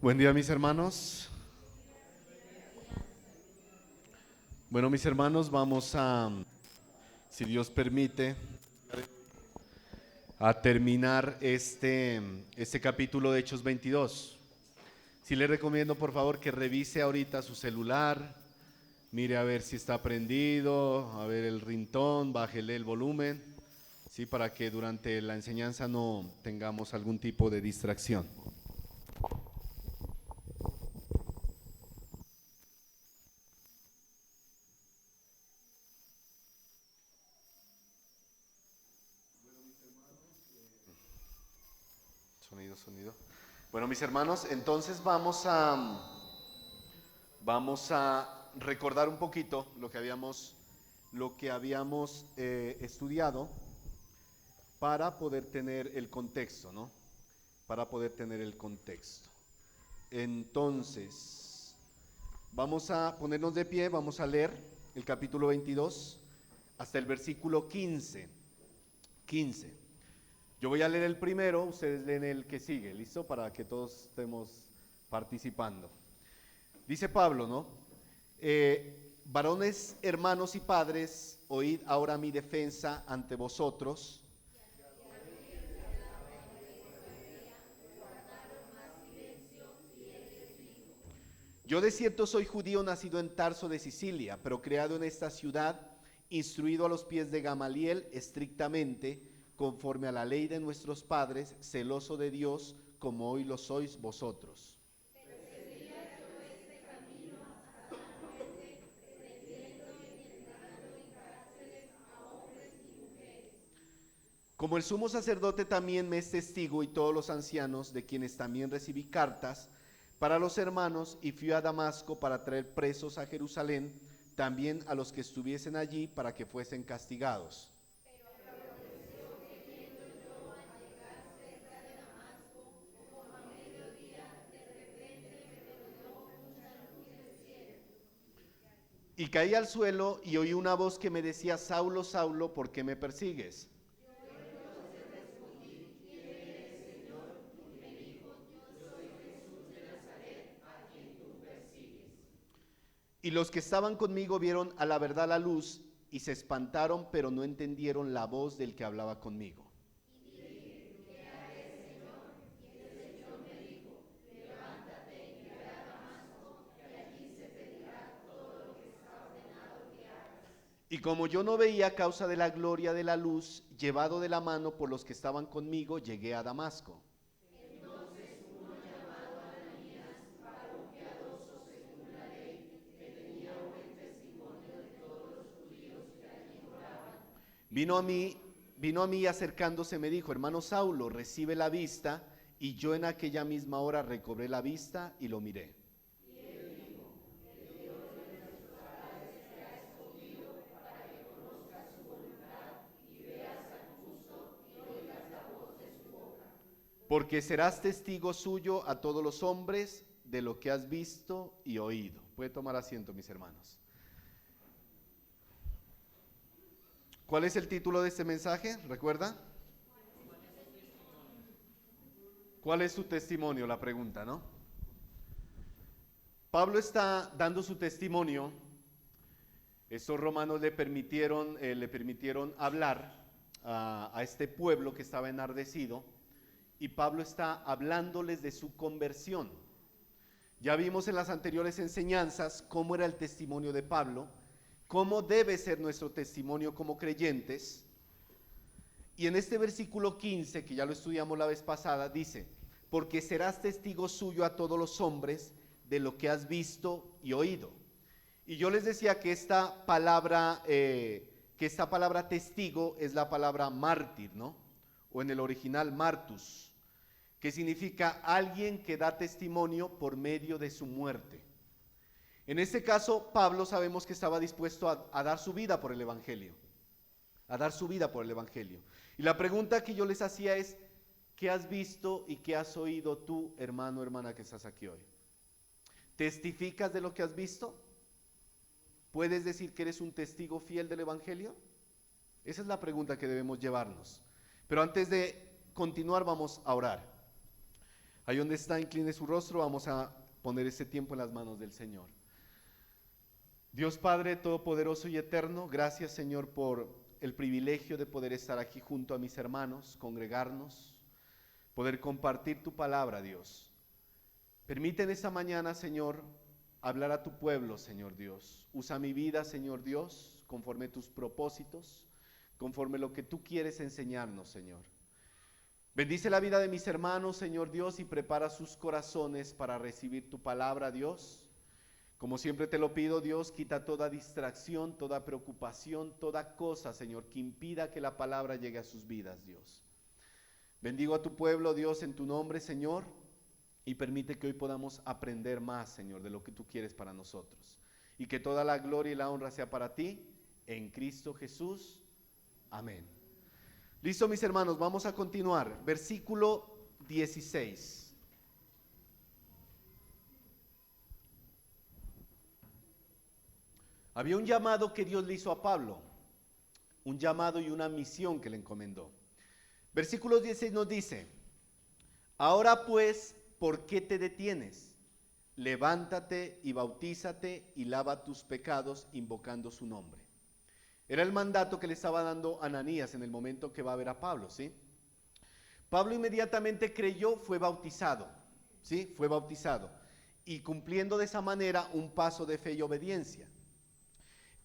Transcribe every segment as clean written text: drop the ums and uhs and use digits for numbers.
Buen día, mis hermanos. Bueno, mis hermanos, vamos a, si Dios permite, a terminar este capítulo de Hechos 22. Sí le recomiendo, por favor, que revise ahorita su celular, mire a ver si está prendido, a ver el ringtone, bájele el volumen, sí, para que durante la enseñanza no tengamos algún tipo de distracción. Sonido. Bueno, mis hermanos, entonces vamos a recordar un poquito lo que habíamos estudiado para poder tener el contexto, ¿no? Para poder tener el contexto. Entonces, vamos a ponernos de pie, vamos a leer el capítulo 22 hasta el versículo 15. 15. Yo voy a leer el primero, ustedes leen el que sigue, ¿listo? Para que todos estemos participando. Dice Pablo, ¿no? Varones, hermanos y padres, oíd ahora mi defensa ante vosotros. Yo de cierto soy judío nacido en Tarso de Sicilia, pero creado en esta ciudad, instruido a los pies de Gamaliel estrictamente, conforme a la ley de nuestros padres, celoso de Dios, como hoy lo sois vosotros. Como el sumo sacerdote también me es testigo y todos los ancianos, de quienes también recibí cartas para los hermanos, y fui a Damasco para traer presos a Jerusalén, también a los que estuviesen allí para que fuesen castigados. Y caí al suelo y oí una voz que me decía: Saulo, Saulo, ¿por qué me persigues? Y los que estaban conmigo vieron a la verdad la luz y se espantaron, pero no entendieron la voz del que hablaba conmigo. Y como yo no veía a causa de la gloria de la luz, llevado de la mano por los que estaban conmigo, llegué a Damasco. Vino a mí, vino a mí acercándose me dijo: hermano Saulo, recibe la vista. Y yo en aquella misma hora recobré la vista y lo miré. Porque serás testigo suyo a todos los hombres de lo que has visto y oído. Puede tomar asiento, mis hermanos. ¿Cuál es el título de este mensaje? ¿Recuerda? ¿Cuál es su testimonio? La pregunta, ¿no? Pablo está dando su testimonio. Estos romanos le permitieron hablar a este pueblo que estaba enardecido, y Pablo está hablándoles de su conversión. Ya vimos en las anteriores enseñanzas cómo era el testimonio de Pablo, cómo debe ser nuestro testimonio como creyentes. Y en este versículo 15, que ya lo estudiamos la vez pasada, dice: porque serás testigo suyo a todos los hombres de lo que has visto y oído. Y yo les decía que esta palabra testigo es la palabra mártir, ¿no? O en el original martus, que significa alguien que da testimonio por medio de su muerte. En este caso, Pablo sabemos que estaba dispuesto a dar su vida por el Evangelio, a dar su vida por el Evangelio. Y la pregunta que yo les hacía es: ¿qué has visto y qué has oído tú, hermano, hermana, que estás aquí hoy? ¿Testificas de lo que has visto? ¿Puedes decir que eres un testigo fiel del Evangelio? Esa es la pregunta que debemos llevarnos. Pero antes de continuar, vamos a orar. Ahí donde está, incline su rostro, vamos a poner este tiempo en las manos del Señor. Dios Padre Todopoderoso y Eterno, gracias Señor por el privilegio de poder estar aquí junto a mis hermanos, congregarnos, poder compartir tu palabra, Dios. Permite en esta mañana, Señor, hablar a tu pueblo, Señor Dios. Usa mi vida, Señor Dios, conforme tus propósitos, conforme lo que tú quieres enseñarnos, Señor. Bendice la vida de mis hermanos, Señor Dios, y prepara sus corazones para recibir tu palabra, Dios. Como siempre te lo pido, Dios, quita toda distracción, toda preocupación, toda cosa, Señor, que impida que la palabra llegue a sus vidas, Dios. Bendigo a tu pueblo, Dios, en tu nombre, Señor, y permite que hoy podamos aprender más, Señor, de lo que tú quieres para nosotros. Y que toda la gloria y la honra sea para ti, en Cristo Jesús. Amén. Listo, mis hermanos, vamos a continuar. Versículo 16. Había un llamado que Dios le hizo a Pablo, un llamado y una misión que le encomendó. Versículo 16 nos dice: ahora pues, ¿por qué te detienes? Levántate y bautízate y lava tus pecados invocando su nombre. Era el mandato que le estaba dando Ananías en el momento que va a ver a Pablo, ¿sí? Pablo inmediatamente creyó, fue bautizado, ¿sí? Fue bautizado. Y cumpliendo de esa manera un paso de fe y obediencia.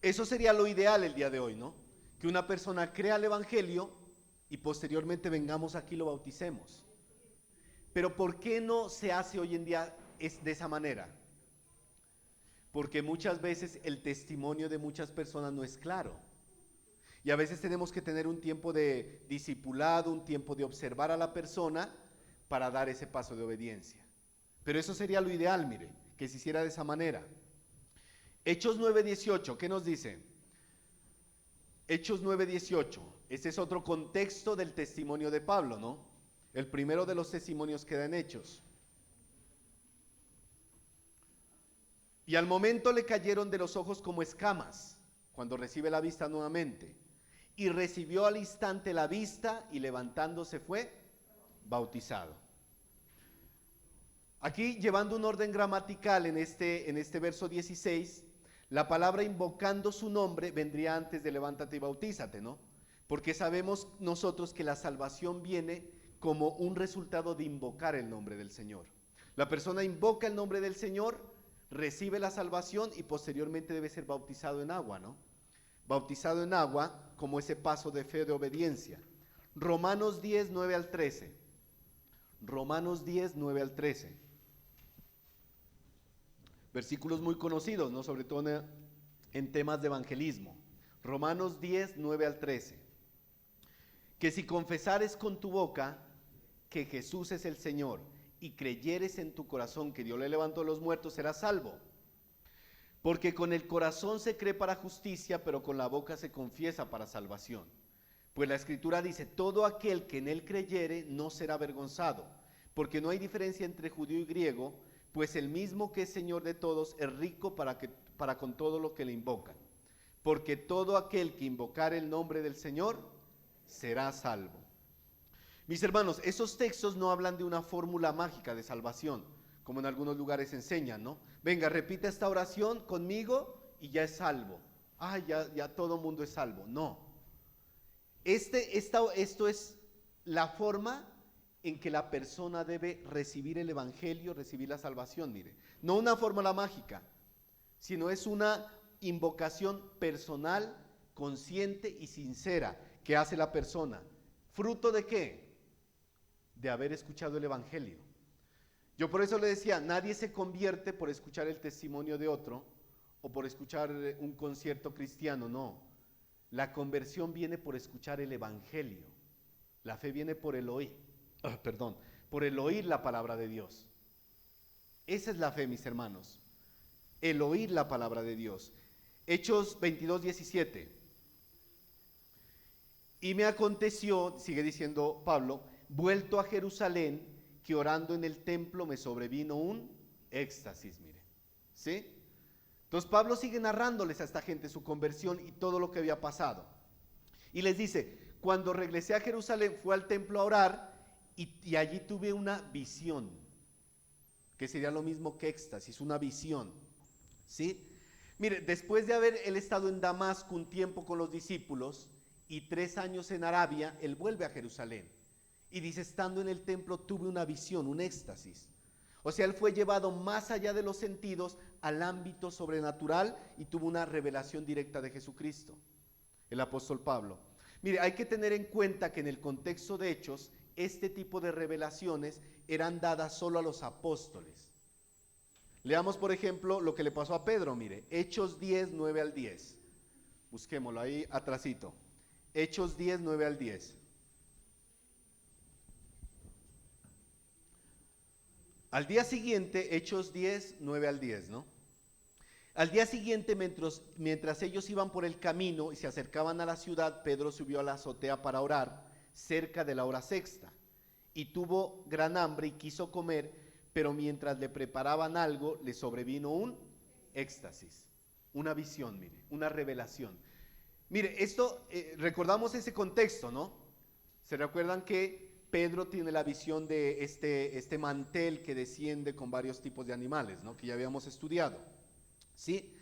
Eso sería lo ideal el día de hoy, ¿no? Que una persona crea el evangelio y posteriormente vengamos aquí y lo bauticemos. Pero ¿por qué no se hace hoy en día de esa manera? Porque muchas veces el testimonio de muchas personas no es claro. Y a veces tenemos que tener un tiempo de discipulado, un tiempo de observar a la persona para dar ese paso de obediencia. Pero eso sería lo ideal, mire, que se hiciera de esa manera. Hechos 9:18, ¿qué nos dice? Hechos 9:18, este es otro contexto del testimonio de Pablo, ¿no? El primero de los testimonios que da en Hechos. Y al momento le cayeron de los ojos como escamas, cuando recibe la vista nuevamente. Y recibió al instante la vista y levantándose fue bautizado. Aquí, llevando un orden gramatical en este verso 16, la palabra invocando su nombre vendría antes de levántate y bautízate, ¿no? Porque sabemos nosotros que la salvación viene como un resultado de invocar el nombre del Señor. La persona invoca el nombre del Señor, recibe la salvación y posteriormente debe ser bautizado en agua, ¿no? Bautizado en agua como ese paso de fe, de obediencia. Romanos 10, 9 al 13. Romanos 10, 9 al 13. Versículos muy conocidos, ¿no? Sobre todo en temas de evangelismo. Romanos 10, 9 al 13. Que si confesares con tu boca que Jesús es el Señor y creyeres en tu corazón que Dios le levantó de los muertos, serás salvo. Porque con el corazón se cree para justicia, pero con la boca se confiesa para salvación. Pues la Escritura dice, todo aquel que en él creyere no será avergonzado, porque no hay diferencia entre judío y griego, pues el mismo que es Señor de todos es rico para con todo lo que le invocan. Porque todo aquel que invocare el nombre del Señor será salvo. Mis hermanos, esos textos no hablan de una fórmula mágica de salvación, como en algunos lugares enseñan, ¿no? Venga, repita esta oración conmigo y ya es salvo. Ya todo mundo es salvo. No. Esto es la forma en que la persona debe recibir el evangelio, recibir la salvación, mire. No una fórmula mágica, sino es una invocación personal, consciente y sincera que hace la persona. ¿Fruto de qué? De haber escuchado el evangelio. Yo por eso le decía, nadie se convierte por escuchar el testimonio de otro o por escuchar un concierto cristiano, no. La conversión viene por escuchar el evangelio. La fe viene por el oír, por el oír la palabra de Dios. Esa es la fe, mis hermanos. El oír la palabra de Dios. Hechos 22:17. Y me aconteció, sigue diciendo Pablo, vuelto a Jerusalén, que orando en el templo me sobrevino un éxtasis, mire, ¿sí? Entonces Pablo sigue narrándoles a esta gente su conversión y todo lo que había pasado. Y les dice, cuando regresé a Jerusalén, fui al templo a orar y allí tuve una visión. que sería lo mismo que éxtasis, una visión, ¿sí? Mire, después de haber él estado en Damasco un tiempo con los discípulos y 3 años en Arabia, él vuelve a Jerusalén y dice, estando en el templo tuve una visión, un éxtasis. O sea, él fue llevado más allá de los sentidos al ámbito sobrenatural y tuvo una revelación directa de Jesucristo, el apóstol Pablo. Mire, hay que tener en cuenta que en el contexto de Hechos, este tipo de revelaciones eran dadas solo a los apóstoles. Leamos, por ejemplo, lo que le pasó a Pedro, mire, Hechos 10, 9 al 10. Busquémoslo ahí atrasito. Hechos 10, 9 al 10. Al día siguiente, Hechos 10, 9 al 10, ¿no? Al día siguiente, mientras ellos iban por el camino y se acercaban a la ciudad, Pedro subió a la azotea para orar, cerca de la hora sexta, y tuvo gran hambre y quiso comer, pero mientras le preparaban algo, le sobrevino un éxtasis, una visión, mire, una revelación. Mire, esto, recordamos ese contexto, ¿no? ¿Se recuerdan que Pedro tiene la visión de este mantel que desciende con varios tipos de animales, ¿no? Que ya habíamos estudiado, ¿sí?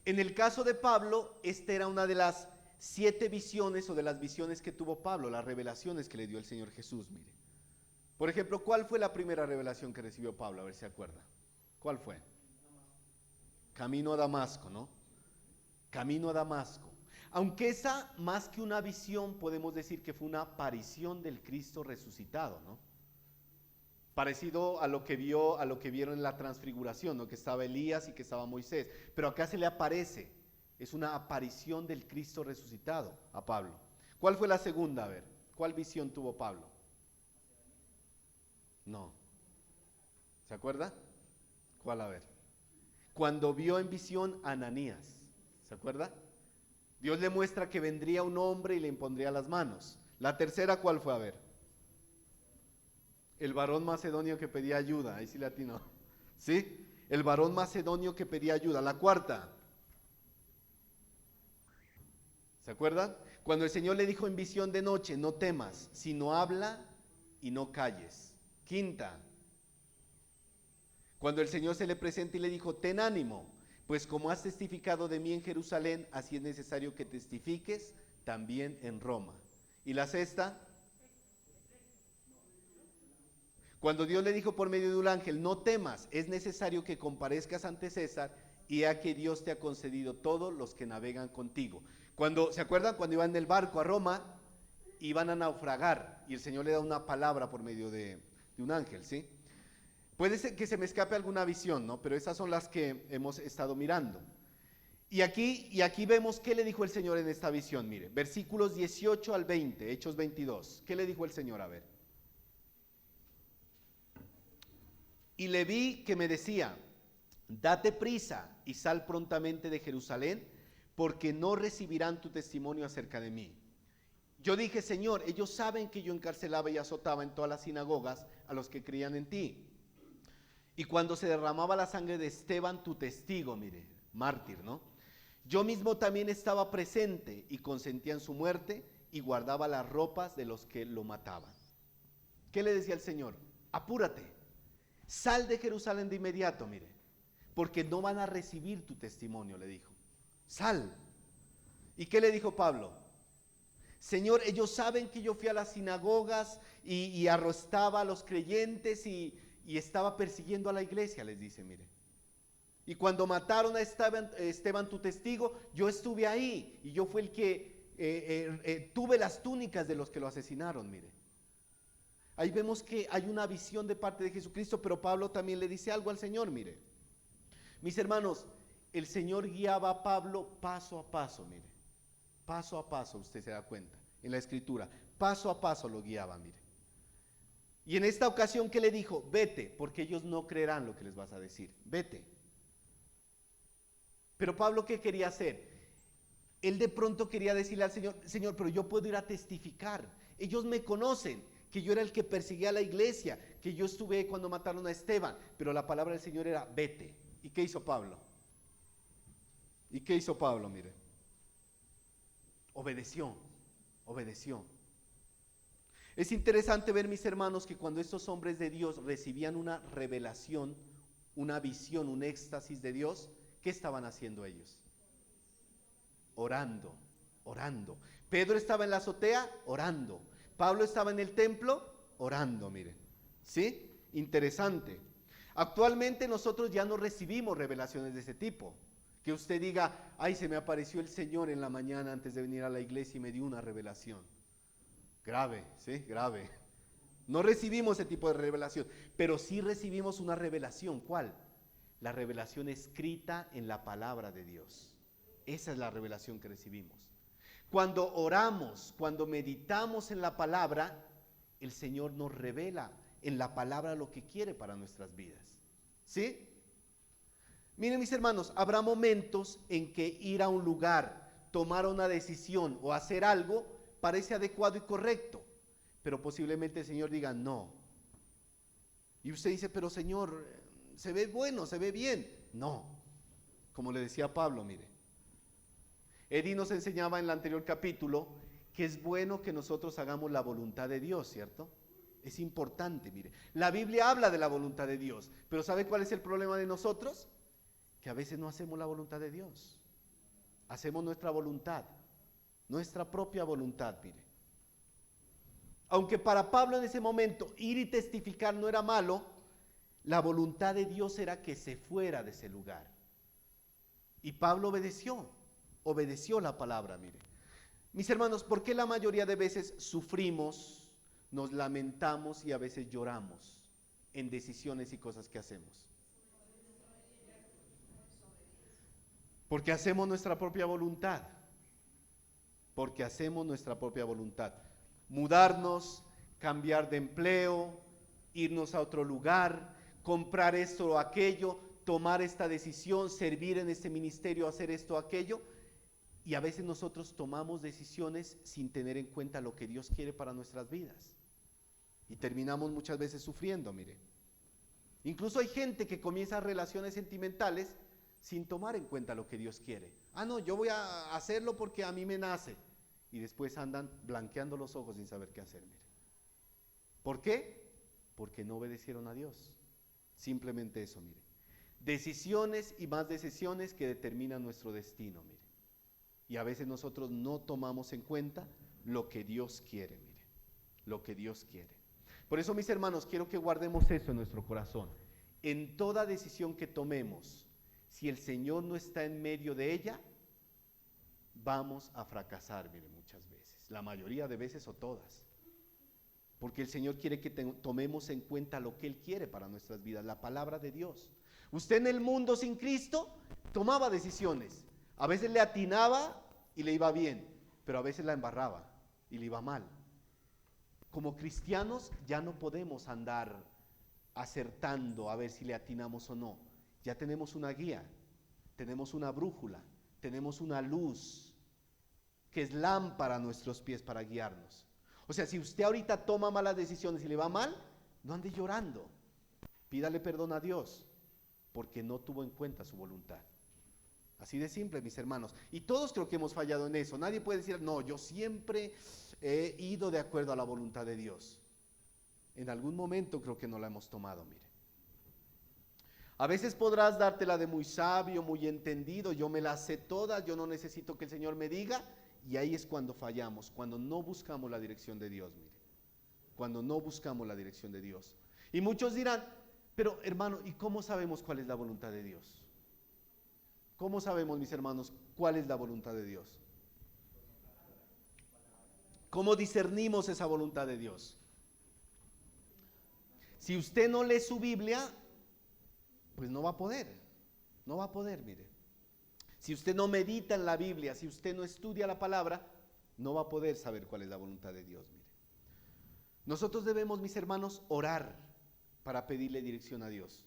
En el caso de Pablo, esta era una de las 7 visiones o de las visiones que tuvo Pablo, las revelaciones que le dio el Señor Jesús, mire. Por ejemplo, ¿cuál fue la primera revelación que recibió Pablo? A ver si se acuerda. ¿Cuál fue? Camino a Damasco, ¿no? Camino a Damasco. Aunque esa, más que una visión, podemos decir que fue una aparición del Cristo resucitado, ¿no? Parecido a lo que vieron en la transfiguración, ¿no? Que estaba Elías y que estaba Moisés. Pero acá se le aparece. Es una aparición del Cristo resucitado a Pablo. ¿Cuál fue la segunda? A ver, ¿cuál visión tuvo Pablo? No. ¿Se acuerda? ¿Cuál? A ver. Cuando vio en visión a Ananías. ¿Se acuerda? Dios le muestra que vendría un hombre y le impondría las manos. La tercera, ¿cuál fue? A ver. El varón macedonio que pedía ayuda. Ahí sí le atinó. ¿Sí? El varón macedonio que pedía ayuda. La cuarta. ¿Se acuerdan? Cuando el Señor le dijo en visión de noche, no temas, sino habla y no calles. Quinta. Cuando el Señor se le presenta y le dijo, ten ánimo, pues como has testificado de mí en Jerusalén, así es necesario que testifiques también en Roma. Y la sexta, cuando Dios le dijo por medio de un ángel, no temas, es necesario que comparezcas ante César, y a que Dios te ha concedido todos los que navegan contigo. ¿Se acuerdan? Cuando iban en el barco a Roma, iban a naufragar, y el Señor le da una palabra por medio de un ángel, ¿sí? Puede ser que se me escape alguna visión, ¿no? Pero esas son las que hemos estado mirando. Y aquí vemos qué le dijo el Señor en esta visión. Mire, versículos 18 al 20, Hechos 22. ¿Qué le dijo el Señor? A ver. Y le vi que me decía, date prisa y sal prontamente de Jerusalén, porque no recibirán tu testimonio acerca de mí. Yo dije, Señor, ellos saben que yo encarcelaba y azotaba en todas las sinagogas a los que creían en ti. Y cuando se derramaba la sangre de Esteban, tu testigo, mire, mártir, ¿no? Yo mismo también estaba presente y consentía en su muerte y guardaba las ropas de los que lo mataban. ¿Qué le decía el Señor? Apúrate, sal de Jerusalén de inmediato, mire, porque no van a recibir tu testimonio, le dijo. Sal. ¿Y qué le dijo Pablo? Señor, ellos saben que yo fui a las sinagogas y arrestaba a los creyentes y estaba persiguiendo a la iglesia, les dice, mire. Y cuando mataron a Esteban, tu testigo, yo estuve ahí y yo fui el que tuve las túnicas de los que lo asesinaron, mire. Ahí vemos que hay una visión de parte de Jesucristo, pero Pablo también le dice algo al Señor, mire. Mis hermanos, el Señor guiaba a Pablo paso a paso, mire. Paso a paso, usted se da cuenta, en la Escritura. Paso a paso lo guiaba, mire. Y en esta ocasión, ¿qué le dijo? Vete, porque ellos no creerán lo que les vas a decir. Vete. Pero Pablo, ¿qué quería hacer? Él de pronto quería decirle al Señor, Señor, pero yo puedo ir a testificar. Ellos me conocen, que yo era el que perseguía a la iglesia, que yo estuve cuando mataron a Esteban. Pero la palabra del Señor era, vete. ¿Y qué hizo Pablo? ¿Y qué hizo Pablo? Mire. Obedeció. Es interesante ver, mis hermanos, que cuando estos hombres de Dios recibían una revelación, una visión, un éxtasis de Dios, ¿qué estaban haciendo ellos? Orando, orando. Pedro estaba en la azotea, orando. Pablo estaba en el templo, orando, miren. ¿Sí? Interesante. Actualmente nosotros ya no recibimos revelaciones de ese tipo. Que usted diga, ay, se me apareció el Señor en la mañana antes de venir a la iglesia y me dio una revelación. Grave, ¿sí? Grave. No recibimos ese tipo de revelación, pero sí recibimos una revelación. ¿Cuál? La revelación escrita en la palabra de Dios. Esa es la revelación que recibimos. Cuando oramos, cuando meditamos en la palabra, el Señor nos revela en la palabra lo que quiere para nuestras vidas. ¿Sí? Miren, mis hermanos, habrá momentos en que ir a un lugar, tomar una decisión o hacer algo parece adecuado y correcto, pero posiblemente el Señor diga no. Y usted dice, pero Señor, se ve bueno, se ve bien. No, como le decía Pablo, mire. Eddie nos enseñaba en el anterior capítulo que es bueno que nosotros hagamos la voluntad de Dios, ¿cierto? Es importante, mire. La Biblia habla de la voluntad de Dios, pero ¿sabe cuál es el problema de nosotros? Que a veces no hacemos la voluntad de Dios. Hacemos nuestra voluntad, nuestra propia voluntad, mire. Aunque para Pablo en ese momento ir y testificar no era malo, la voluntad de Dios era que se fuera de ese lugar. Y Pablo obedeció la palabra, mire. Mis hermanos, ¿por qué la mayoría de veces sufrimos, nos lamentamos y a veces lloramos en decisiones y cosas que hacemos? Porque hacemos nuestra propia voluntad. Porque hacemos nuestra propia voluntad. Mudarnos, cambiar de empleo, irnos a otro lugar, comprar esto o aquello, tomar esta decisión, servir en este ministerio, hacer esto o aquello. Y a veces nosotros tomamos decisiones sin tener en cuenta lo que Dios quiere para nuestras vidas. Y terminamos muchas veces sufriendo, mire. Incluso hay gente que comienza relaciones sentimentales sin tomar en cuenta lo que Dios quiere. Ah, no, yo voy a hacerlo porque a mí me nace. Y después andan blanqueando los ojos sin saber qué hacer, mire. ¿Por qué? Porque no obedecieron a Dios. Simplemente eso, mire. Decisiones y más decisiones que determinan nuestro destino, mire. Y a veces nosotros no tomamos en cuenta lo que Dios quiere, mire. Lo que Dios quiere. Por eso, mis hermanos, quiero que guardemos eso en nuestro corazón. En toda decisión que tomemos, si el Señor no está en medio de ella, vamos a fracasar, mire, muchas veces. La mayoría de veces o todas. Porque el Señor quiere que tomemos en cuenta lo que Él quiere para nuestras vidas, la palabra de Dios. Usted en el mundo sin Cristo tomaba decisiones. A veces le atinaba y le iba bien, pero a veces la embarraba y le iba mal. Como cristianos ya no podemos andar acertando a ver si le atinamos o no. Ya tenemos una guía, tenemos una brújula, tenemos una luz que es lámpara a nuestros pies para guiarnos. O sea, si usted ahorita toma malas decisiones y le va mal, no ande llorando. Pídale perdón a Dios porque no tuvo en cuenta su voluntad. Así de simple, mis hermanos. Y todos creo que hemos fallado en eso. Nadie puede decir, no, yo siempre he ido de acuerdo a la voluntad de Dios. En algún momento creo que no la hemos tomado, mire. A veces podrás dártela de muy sabio, muy entendido, yo me la sé todas, yo no necesito que el Señor me diga, y ahí es cuando fallamos, cuando no buscamos la dirección de Dios, mire. Cuando no buscamos la dirección de Dios. Y muchos dirán, pero hermano, ¿y cómo sabemos cuál es la voluntad de Dios? ¿Cómo sabemos, mis hermanos, cuál es la voluntad de Dios? ¿Cómo discernimos esa voluntad de Dios? Si usted no lee su Biblia, pues no va a poder, mire. Si usted no medita en la Biblia, si usted no estudia la palabra, no va a poder saber cuál es la voluntad de Dios, mire. Nosotros debemos, mis hermanos, orar para pedirle dirección a Dios.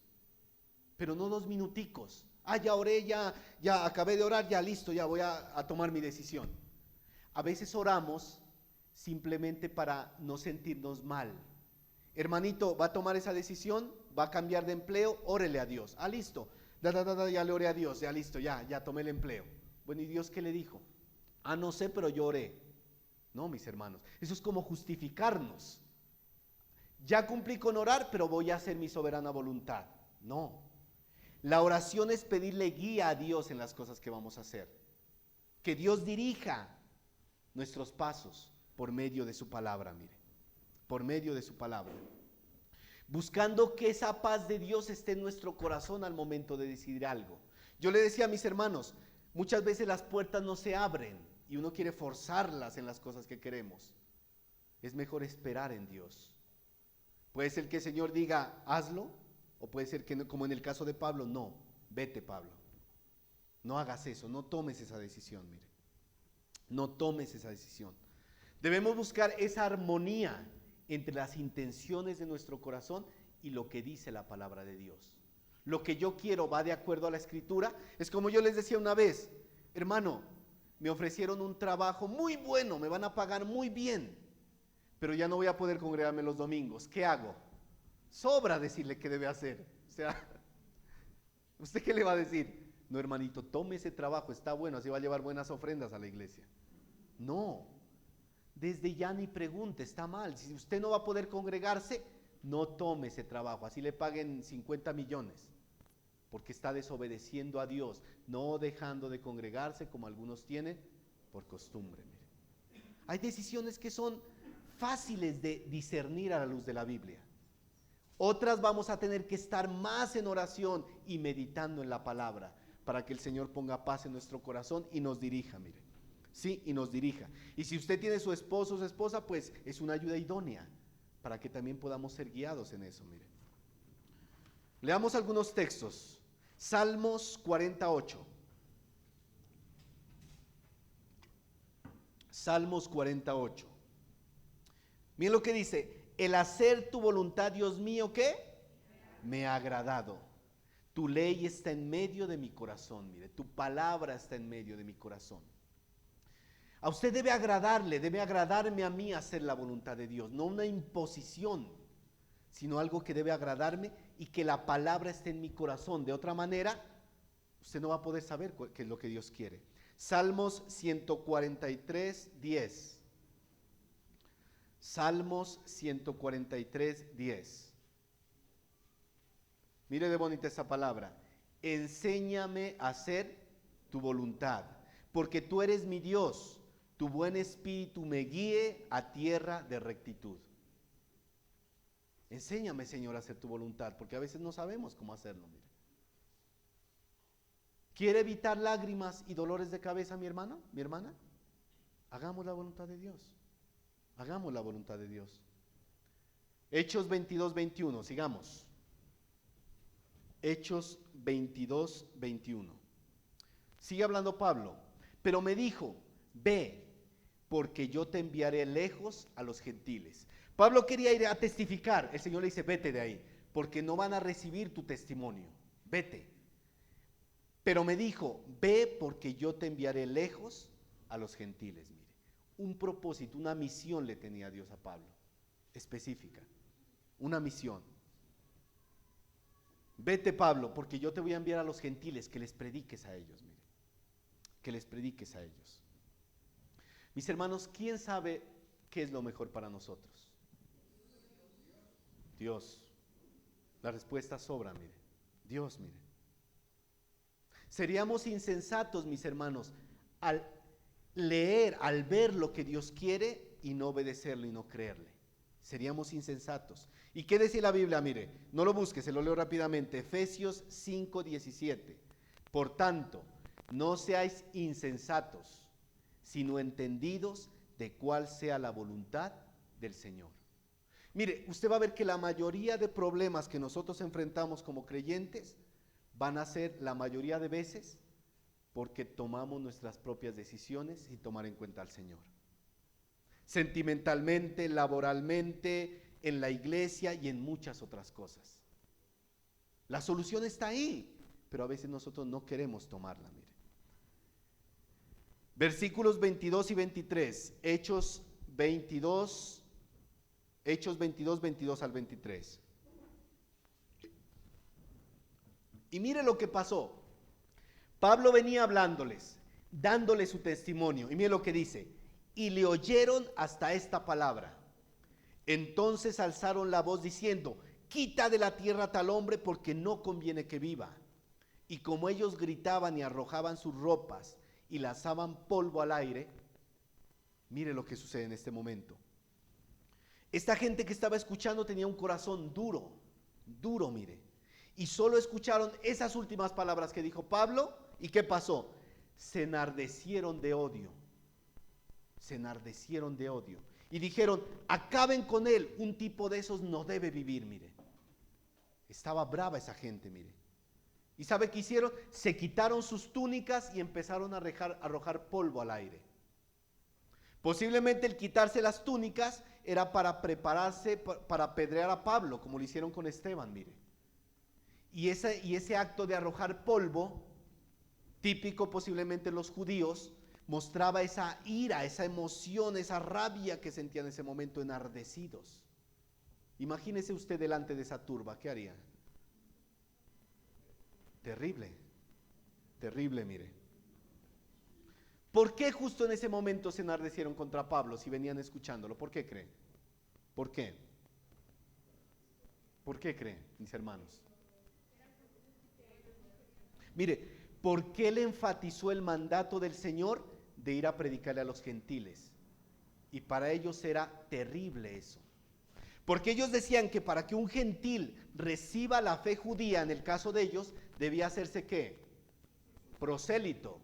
Pero no 2 minuticos. Ah, ya oré, ya acabé de orar, ya listo, ya voy a tomar mi decisión. A veces oramos simplemente para no sentirnos mal. Hermanito, ¿va a tomar esa decisión? ¿Va a cambiar de empleo? Órele a Dios. Ah, listo. Ya le oré a Dios, ya listo, ya tomé el empleo. Bueno, ¿y Dios qué le dijo? Ah, no sé, pero yo oré. No, mis hermanos, eso es como justificarnos. Ya cumplí con orar, pero voy a hacer mi soberana voluntad. No. La oración es pedirle guía a Dios en las cosas que vamos a hacer. Que Dios dirija nuestros pasos por medio de su palabra, mire. Por medio de su palabra. Buscando que esa paz de Dios esté en nuestro corazón al momento de decidir algo. Yo le decía a mis hermanos, muchas veces las puertas no se abren y uno quiere forzarlas en las cosas que queremos. Es mejor esperar en Dios. Puede ser que el Señor diga, hazlo, o puede ser que, como en el caso de Pablo, no, vete Pablo. No hagas eso, no tomes esa decisión, mire. No tomes esa decisión. Debemos buscar esa armonía entre las intenciones de nuestro corazón y lo que dice la palabra de Dios. Lo que yo quiero va de acuerdo a la Escritura. Es como yo les decía una vez, hermano, me ofrecieron un trabajo muy bueno, me van a pagar muy bien, pero ya no voy a poder congregarme los domingos. ¿Qué hago? Sobra decirle qué debe hacer. O sea, ¿usted qué le va a decir? No, hermanito, tome ese trabajo, está bueno, así va a llevar buenas ofrendas a la iglesia. No, desde ya ni pregunte, está mal. Si usted no va a poder congregarse, no tome ese trabajo, así le paguen 50 millones, porque está desobedeciendo a Dios, no dejando de congregarse como algunos tienen por costumbre. Mire. Hay decisiones que son fáciles de discernir a la luz de la Biblia. Otras vamos a tener que estar más en oración y meditando en la palabra para que el Señor ponga paz en nuestro corazón y nos dirija, mire. Sí, y nos dirija. Y si usted tiene su esposo o su esposa, pues es una ayuda idónea para que también podamos ser guiados en eso, mire. Leamos algunos textos. Salmos 48. Salmos 48. Miren lo que dice: el hacer tu voluntad, Dios mío, ¿qué? Me ha agradado. Tu ley está en medio de mi corazón, mire, tu palabra está en medio de mi corazón. A usted debe agradarle, debe agradarme a mí hacer la voluntad de Dios, no una imposición, sino algo que debe agradarme y que la palabra esté en mi corazón. De otra manera, usted no va a poder saber qué es lo que Dios quiere. Salmos 143, 10. Salmos 143, 10. Mire de bonita esa palabra. Enséñame a hacer tu voluntad, porque tú eres mi Dios. Tu buen espíritu me guíe a tierra de rectitud. Enséñame, Señor, a hacer tu voluntad, porque a veces no sabemos cómo hacerlo. Mire. ¿Quiere evitar lágrimas y dolores de cabeza, mi hermano, mi hermana? Hagamos la voluntad de Dios. Hagamos la voluntad de Dios. Hechos 22, 21, sigamos. Hechos 22, 21. Sigue hablando Pablo. Pero me dijo, ve, porque yo te enviaré lejos a los gentiles. Pablo quería ir a testificar. El Señor le dice, vete de ahí, porque no van a recibir tu testimonio. Vete. Pero me dijo, ve, porque yo te enviaré lejos a los gentiles. Mire, un propósito, una misión le tenía Dios a Pablo, específica, una misión. Vete, Pablo, porque yo te voy a enviar a los gentiles, que les prediques a ellos, mire, que les prediques a ellos. Mis hermanos, ¿quién sabe qué es lo mejor para nosotros? Dios. La respuesta sobra, mire, Dios, mire. Seríamos insensatos, mis hermanos, al leer, al ver lo que Dios quiere y no obedecerlo y no creerle. Seríamos insensatos. ¿Y qué dice la Biblia? Mire, no lo busque, se lo leo rápidamente. Efesios 5:17. Por tanto, no seáis insensatos, sino entendidos de cuál sea la voluntad del Señor. Mire, usted va a ver que la mayoría de problemas que nosotros enfrentamos como creyentes van a ser la mayoría de veces porque tomamos nuestras propias decisiones sin tomar en cuenta al Señor. Sentimentalmente, laboralmente, en la iglesia y en muchas otras cosas. La solución está ahí, pero a veces nosotros no queremos tomarla, mire. Versículos 22 y 23, Hechos 22, 22 al 23. Y mire lo que pasó. Pablo venía hablándoles, dándoles su testimonio. Y mire lo que dice. y le oyeron hasta esta palabra. Entonces alzaron la voz diciendo: quita de la tierra a tal hombre, porque no conviene que viva. Y como ellos gritaban y arrojaban sus ropas y lanzaban polvo al aire, mire lo que sucede en este momento. Esta gente que estaba escuchando tenía un corazón duro, duro, mire. Y solo escucharon esas últimas palabras que dijo Pablo. ¿Y qué pasó? Se enardecieron de odio. Se enardecieron de odio. Y dijeron: acaben con él. Un tipo de esos no debe vivir, mire. Estaba brava esa gente, mire. ¿Y sabe qué hicieron? Se quitaron sus túnicas y empezaron a arrojar polvo al aire. Posiblemente el quitarse las túnicas era para prepararse para apedrear a Pablo, como lo hicieron con Esteban, mire. Y ese acto de arrojar polvo, típico posiblemente en los judíos, mostraba esa ira, esa emoción, esa rabia que sentían en ese momento, enardecidos. Imagínese usted delante de esa turba, ¿qué haría? Terrible, terrible, mire. ¿Por qué justo en ese momento se enardecieron contra Pablo si venían escuchándolo? ¿Por qué creen? ¿Por qué? ¿Por qué creen, mis hermanos? Mire, ¿por qué le enfatizó el mandato del Señor de ir a predicarle a los gentiles? Y para ellos era terrible eso. Porque ellos decían que para que un gentil reciba la fe judía, en el caso de ellos, debía hacerse ¿qué? Prosélito.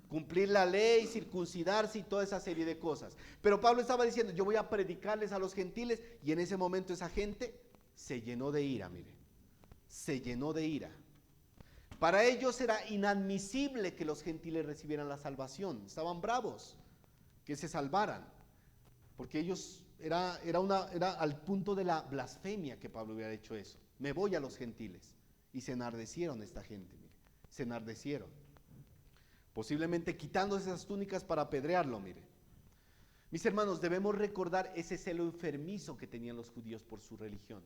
Cumplir la ley, circuncidarse y toda esa serie de cosas. Pero Pablo estaba diciendo: yo voy a predicarles a los gentiles. Y en ese momento esa gente se llenó de ira, mire. Se llenó de ira. Para ellos era inadmisible que los gentiles recibieran la salvación. Estaban bravos que se salvaran, porque ellos era al punto de la blasfemia que Pablo hubiera hecho eso. Me voy a los gentiles. Y se enardecieron esta gente, mire. Se enardecieron. Posiblemente quitándose esas túnicas para apedrearlo, mire. Mis hermanos, debemos recordar ese celo enfermizo que tenían los judíos por su religión.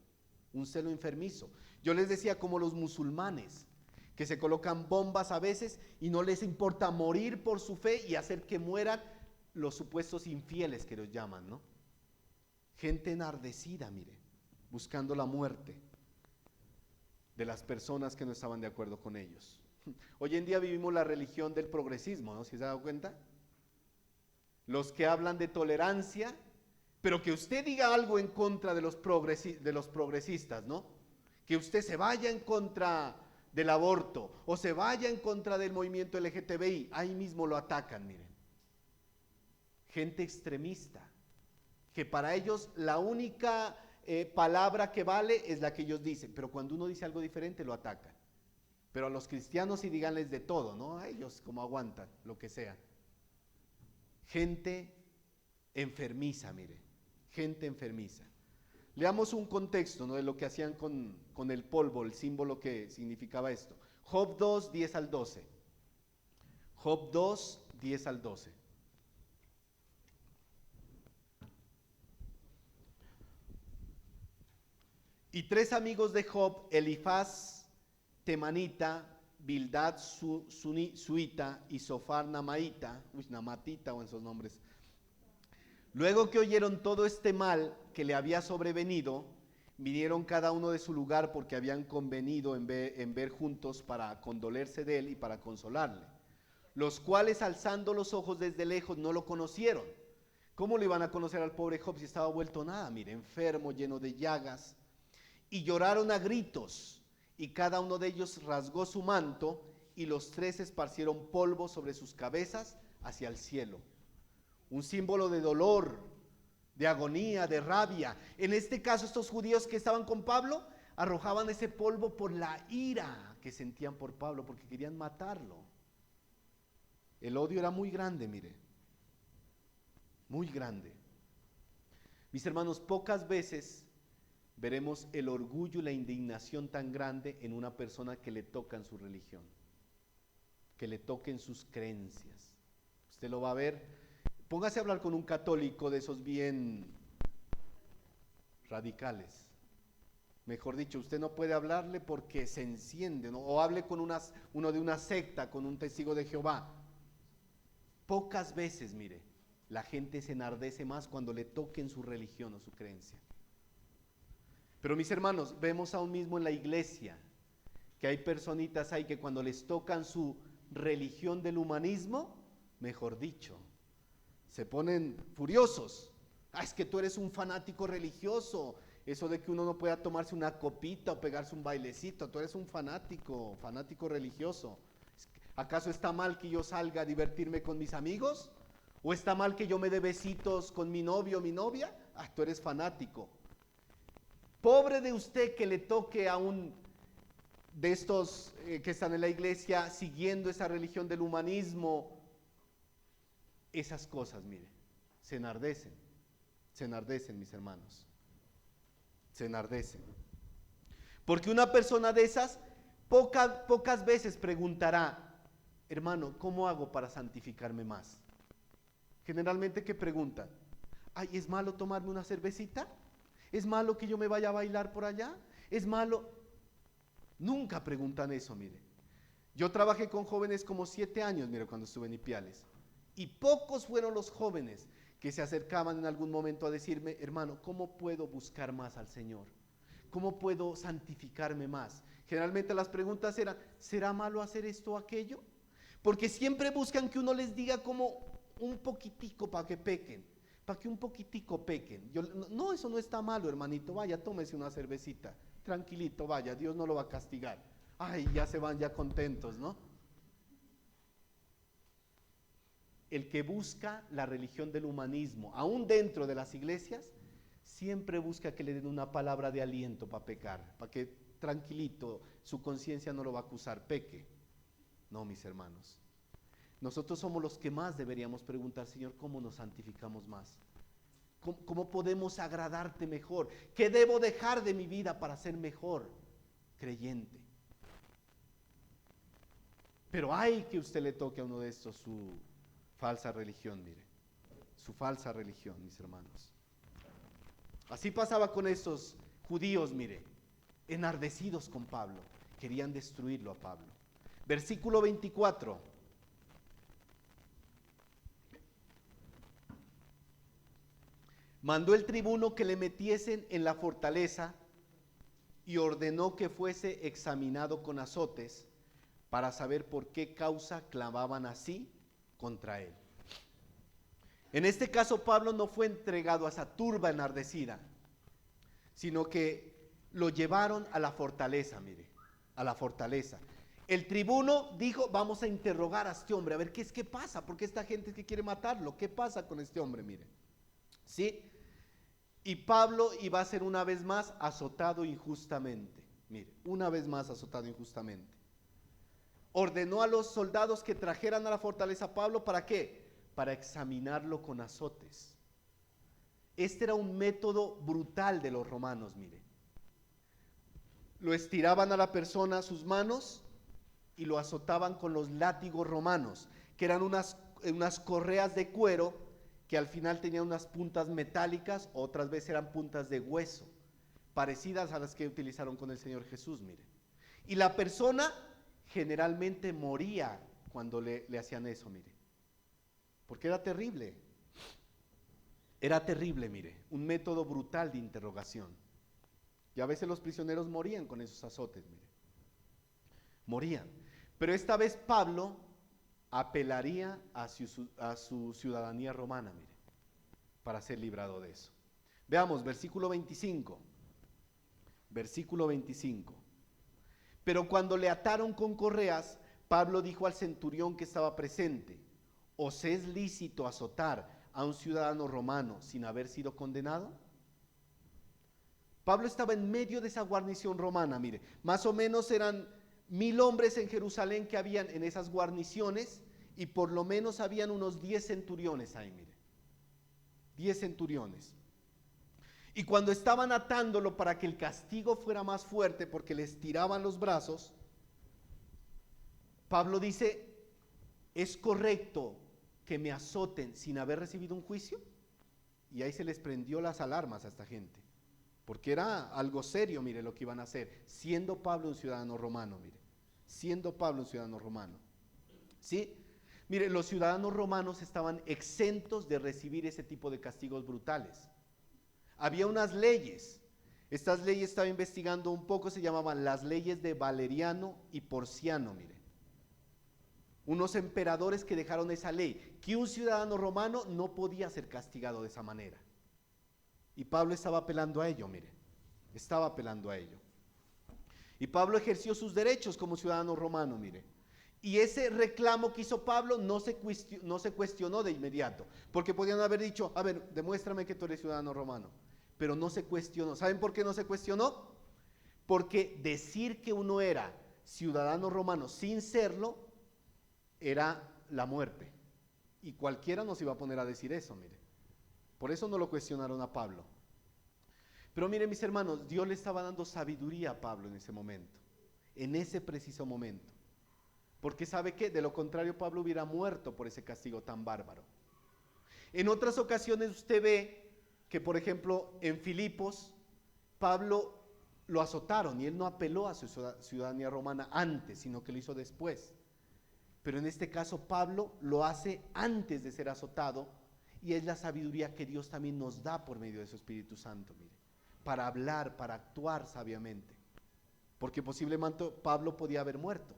Un celo enfermizo. Yo les decía, como los musulmanes, que se colocan bombas a veces y no les importa morir por su fe y hacer que mueran los supuestos infieles que los llaman, ¿no? Gente enardecida, mire, buscando la muerte de las personas que no estaban de acuerdo con ellos. Hoy en día vivimos la religión del progresismo, ¿no? ¿Sí se ha dado cuenta? Los que hablan de tolerancia, pero que usted diga algo en contra de los progresistas, ¿no? Que usted se vaya en contra del aborto o se vaya en contra del movimiento LGTBI, ahí mismo lo atacan, miren. Gente extremista, que para ellos la única palabra que vale es la que ellos dicen, pero cuando uno dice algo diferente lo atacan. Pero a los cristianos sí díganles de todo, ¿no? A ellos como aguantan, lo que sea. Gente enfermiza, mire, gente enfermiza. Leamos un contexto, ¿no?, de lo que hacían con el polvo, el símbolo que significaba esto. Job 2, 10 al 12. Job 2, 10 al 12. Y tres amigos de Job, Elifaz Temanita, Bildad Suita y Sofar Namaita, Namatita o en esos nombres. Luego que oyeron todo este mal que le había sobrevenido, vinieron cada uno de su lugar porque habían convenido en ver juntos para condolerse de él y para consolarle. Los cuales alzando los ojos desde lejos no lo conocieron. ¿Cómo le iban a conocer al pobre Job si estaba vuelto nada? Mire, enfermo, lleno de llagas. Y lloraron a gritos. Y cada uno de ellos rasgó su manto, y los tres esparcieron polvo sobre sus cabezas hacia el cielo. Un símbolo de dolor, de agonía, de rabia. En este caso, estos judíos que estaban con Pablo arrojaban ese polvo por la ira que sentían por Pablo, porque querían matarlo. El odio era muy grande, mire, muy grande. Mis hermanos, pocas veces veremos el orgullo y la indignación tan grande en una persona que le toca en su religión, que le toquen sus creencias. Usted lo va a ver. Póngase a hablar con un católico de esos bien radicales. Mejor dicho, usted no puede hablarle porque se enciende, ¿no? O hable con uno de una secta, con un testigo de Jehová. Pocas veces, mire, la gente se enardece más cuando le toquen su religión o su creencia. Pero mis hermanos, vemos aún mismo en la iglesia que hay personitas ahí que cuando les tocan su religión del humanismo, mejor dicho, se ponen furiosos. Es que tú eres un fanático religioso. Eso de que uno no pueda tomarse una copita o pegarse un bailecito, tú eres un fanático religioso. ¿Acaso está mal que yo salga a divertirme con mis amigos? ¿O está mal que yo me dé besitos con mi novio o mi novia? Tú eres fanático. Pobre de usted que le toque a un de estos que están en la iglesia siguiendo esa religión del humanismo. Esas cosas, mire, se enardecen, mis hermanos. Se enardecen. Porque una persona de esas pocas veces preguntará, hermano, ¿cómo hago para santificarme más? Generalmente, ¿qué preguntan? ¿Es malo tomarme una cervecita? ¿Es malo que yo me vaya a bailar por allá? ¿Es malo? Nunca preguntan eso, mire. Yo trabajé con jóvenes como 7 años, mire, cuando estuve en Ipiales. Y pocos fueron los jóvenes que se acercaban en algún momento a decirme, hermano, ¿cómo puedo buscar más al Señor? ¿Cómo puedo santificarme más? Generalmente las preguntas eran, ¿será malo hacer esto o aquello? Porque siempre buscan que uno les diga como un poquitico para que pequen, para que un poquitico pequen. No, eso no está malo, hermanito, vaya, tómese una cervecita, tranquilito, vaya, Dios no lo va a castigar. Ya se van ya contentos, ¿no? El que busca la religión del humanismo, aún dentro de las iglesias, siempre busca que le den una palabra de aliento para pecar, para que tranquilito, su conciencia no lo va a acusar, peque. No, mis hermanos. Nosotros somos los que más deberíamos preguntar, Señor, ¿cómo nos santificamos más? ¿Cómo podemos agradarte mejor? ¿Qué debo dejar de mi vida para ser mejor creyente? Pero hay que usted le toque a uno de estos su falsa religión, mire. Su falsa religión, mis hermanos. Así pasaba con estos judíos, mire, enardecidos con Pablo. Querían destruirlo a Pablo. Versículo 24. Mandó el tribuno que le metiesen en la fortaleza y ordenó que fuese examinado con azotes para saber por qué causa clamaban así contra él. En este caso, Pablo no fue entregado a esa turba enardecida, sino que lo llevaron a la fortaleza, mire, a la fortaleza. El tribuno dijo, vamos a interrogar a este hombre, a ver qué pasa, porque esta gente es que quiere matarlo, ¿qué pasa con este hombre? Mire, ¿sí? Y Pablo iba a ser una vez más azotado injustamente, mire, una vez más azotado injustamente. Ordenó a los soldados que trajeran a la fortaleza a Pablo, ¿para qué? Para examinarlo con azotes. Este era un método brutal de los romanos, mire. Lo estiraban a la persona sus manos y lo azotaban con los látigos romanos, que eran unas correas de cuero que al final tenían unas puntas metálicas, otras veces eran puntas de hueso, parecidas a las que utilizaron con el Señor Jesús, mire. Y la persona generalmente moría cuando le hacían eso, mire. Porque era terrible. Era terrible, mire, un método brutal de interrogación. Y a veces los prisioneros morían con esos azotes, mire. Morían. Pero esta vez Pablo apelaría a su ciudadanía romana, mire, para ser librado de eso. Veamos, versículo 25. Versículo 25. Pero cuando le ataron con correas, Pablo dijo al centurión que estaba presente, ¿os es lícito azotar a un ciudadano romano sin haber sido condenado? Pablo estaba en medio de esa guarnición romana, mire, más o menos eran 1000 hombres en Jerusalén que habían en esas guarniciones y por lo menos habían unos 10 centuriones ahí, mire, 10 centuriones. Y cuando estaban atándolo para que el castigo fuera más fuerte porque les tiraban los brazos, Pablo dice, ¿es correcto que me azoten sin haber recibido un juicio? Y ahí se les prendió las alarmas a esta gente, porque era algo serio, mire, lo que iban a hacer, siendo Pablo un ciudadano romano, mire, siendo Pablo un ciudadano romano, ¿sí? Mire, los ciudadanos romanos estaban exentos de recibir ese tipo de castigos brutales. Había unas leyes. Estas leyes, estaba investigando un poco, se llamaban las leyes de Valeriano y Porciano, mire. Unos emperadores que dejaron esa ley, que un ciudadano romano no podía ser castigado de esa manera. Y Pablo estaba apelando a ello, mire. Estaba apelando a ello. Y Pablo ejerció sus derechos como ciudadano romano, mire. Y ese reclamo que hizo Pablo no se cuestionó de inmediato, porque podían haber dicho, a ver, demuéstrame que tú eres ciudadano romano, pero no se cuestionó. ¿Saben por qué no se cuestionó? Porque decir que uno era ciudadano romano sin serlo era la muerte, y cualquiera nos iba a poner a decir eso, mire. Por eso no lo cuestionaron a Pablo. Pero miren, mis hermanos, Dios le estaba dando sabiduría a Pablo en ese momento, en ese preciso momento. Porque ¿sabe qué? De lo contrario, Pablo hubiera muerto por ese castigo tan bárbaro. En otras ocasiones usted ve que, por ejemplo, en Filipos, Pablo lo azotaron y él no apeló a su ciudadanía romana antes, sino que lo hizo después. Pero en este caso Pablo lo hace antes de ser azotado, y es la sabiduría que Dios también nos da por medio de su Espíritu Santo, mire, para hablar, para actuar sabiamente. Porque posiblemente Pablo podía haber muerto.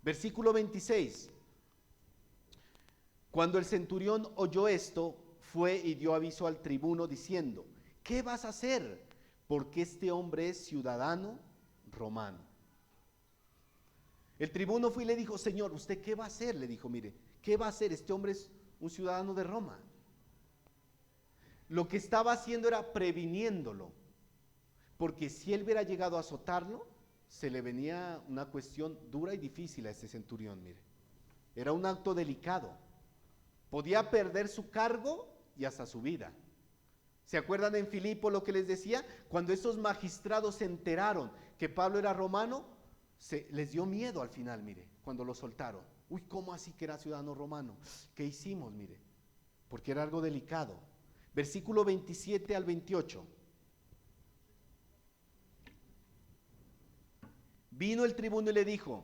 Versículo 26. Cuando el centurión oyó esto, fue y dio aviso al tribuno diciendo, ¿qué vas a hacer? Porque este hombre es ciudadano romano. El tribuno fue y le dijo, Señor, ¿usted qué va a hacer? Le dijo, mire, ¿qué va a hacer? Este hombre es un ciudadano de Roma. Lo que estaba haciendo era previniéndolo, porque si él hubiera llegado a azotarlo, se le venía una cuestión dura y difícil a este centurión, mire. Era un acto delicado. Podía perder su cargo y hasta su vida. ¿Se acuerdan en Filipo lo que les decía? Cuando estos magistrados se enteraron que Pablo era romano, les dio miedo al final, mire, cuando lo soltaron. Uy, ¿cómo así que era ciudadano romano? ¿Qué hicimos, mire? Porque era algo delicado. Versículo 27 al 28. Vino el tribuno y le dijo,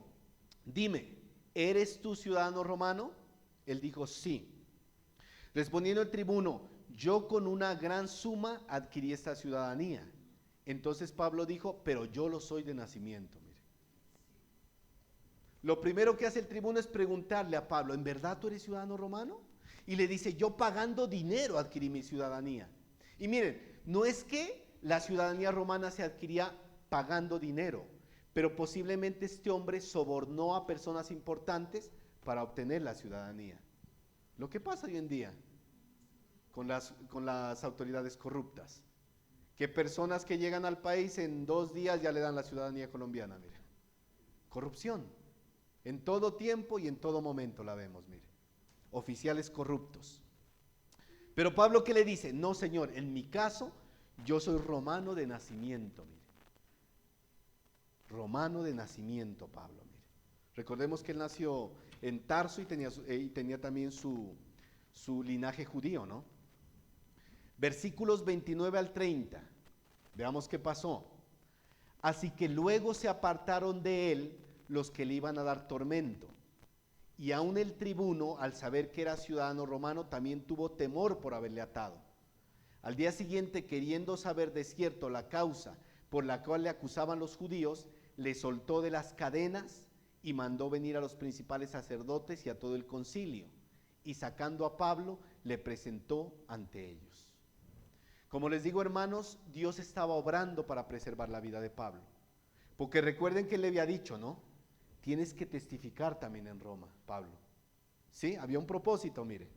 dime, ¿eres tú ciudadano romano? Él dijo, sí. Respondiendo el tribuno, yo con una gran suma adquirí esta ciudadanía. Entonces Pablo dijo, pero yo lo soy de nacimiento. Mire. Lo primero que hace el tribuno es preguntarle a Pablo, ¿en verdad tú eres ciudadano romano? Y le dice, yo pagando dinero adquirí mi ciudadanía. Y miren, no es que la ciudadanía romana se adquiría pagando dinero, pero posiblemente este hombre sobornó a personas importantes para obtener la ciudadanía. Lo que pasa hoy en día con las autoridades corruptas, que personas que llegan al país en 2 días ya le dan la ciudadanía colombiana, mire. Corrupción, en todo tiempo y en todo momento la vemos, mire. Oficiales corruptos. Pero Pablo, ¿qué le dice? No, señor, en mi caso, yo soy romano de nacimiento, mire. Romano de nacimiento, Pablo, mire. Recordemos que él nació en Tarso y tenía también su linaje judío, ¿no? Versículos 29 al 30. Veamos qué pasó. Así que luego se apartaron de él los que le iban a dar tormento. Y aún el tribuno, al saber que era ciudadano romano, también tuvo temor por haberle atado. Al día siguiente, queriendo saber de cierto la causa por la cual le acusaban los judíos, le soltó de las cadenas y mandó venir a los principales sacerdotes y a todo el concilio. Y sacando a Pablo, le presentó ante ellos. Como les digo, hermanos, Dios estaba obrando para preservar la vida de Pablo. Porque recuerden que él le había dicho, ¿no? Tienes que testificar también en Roma, Pablo. ¿Sí? Había un propósito, mire.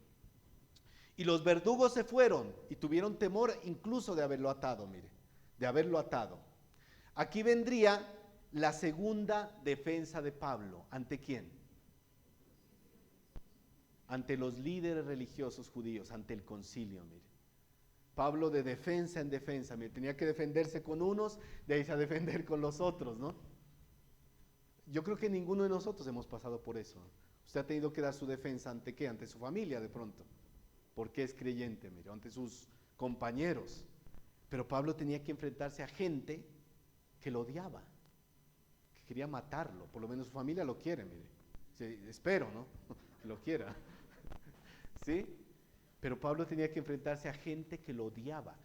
Y los verdugos se fueron y tuvieron temor incluso de haberlo atado, mire. De haberlo atado. Aquí vendría la segunda defensa de Pablo. ¿Ante quién? Ante los líderes religiosos judíos, ante el concilio, mire. Pablo de defensa en defensa, mire, tenía que defenderse con unos, de ahí a defender con los otros, ¿no? Yo creo que ninguno de nosotros hemos pasado por eso. Usted ha tenido que dar su defensa ¿ante qué? Ante su familia de pronto, porque es creyente, mire, ante sus compañeros. Pero Pablo tenía que enfrentarse a gente que lo odiaba, que quería matarlo, por lo menos su familia lo quiere, mire. Sí, espero, ¿no? que lo quiera. ¿Sí? Pero Pablo tenía que enfrentarse a gente que lo odiaba.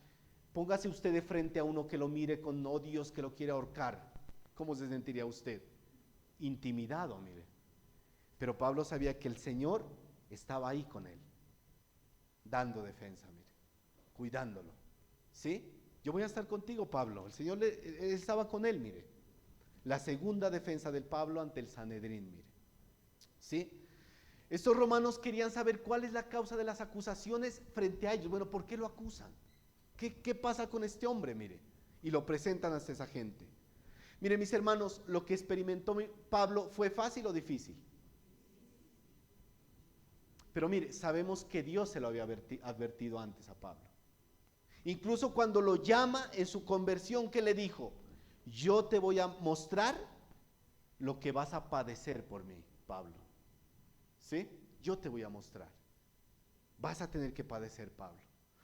Póngase usted de frente a uno que lo mire con odios, que lo quiere ahorcar. ¿Cómo se sentiría usted? Intimidado, mire. Pero Pablo sabía que el Señor estaba ahí con él, dando defensa, mire, cuidándolo. ¿Sí? Yo voy a estar contigo, Pablo. El Señor él estaba con él, mire. La segunda defensa del Pablo ante el Sanedrín, mire. ¿Sí? Estos romanos querían saber cuál es la causa de las acusaciones frente a ellos. Bueno, ¿por qué lo acusan? ¿Qué pasa con este hombre? Mire, y lo presentan hasta esa gente. Mire, mis hermanos, lo que experimentó Pablo, ¿fue fácil o difícil? Pero mire, sabemos que Dios se lo había advertido antes a Pablo. Incluso cuando lo llama en su conversión, ¿qué le dijo? Yo te voy a mostrar lo que vas a padecer por mí, Pablo. ¿Sí? Yo te voy a mostrar. Vas a tener que padecer, Pablo.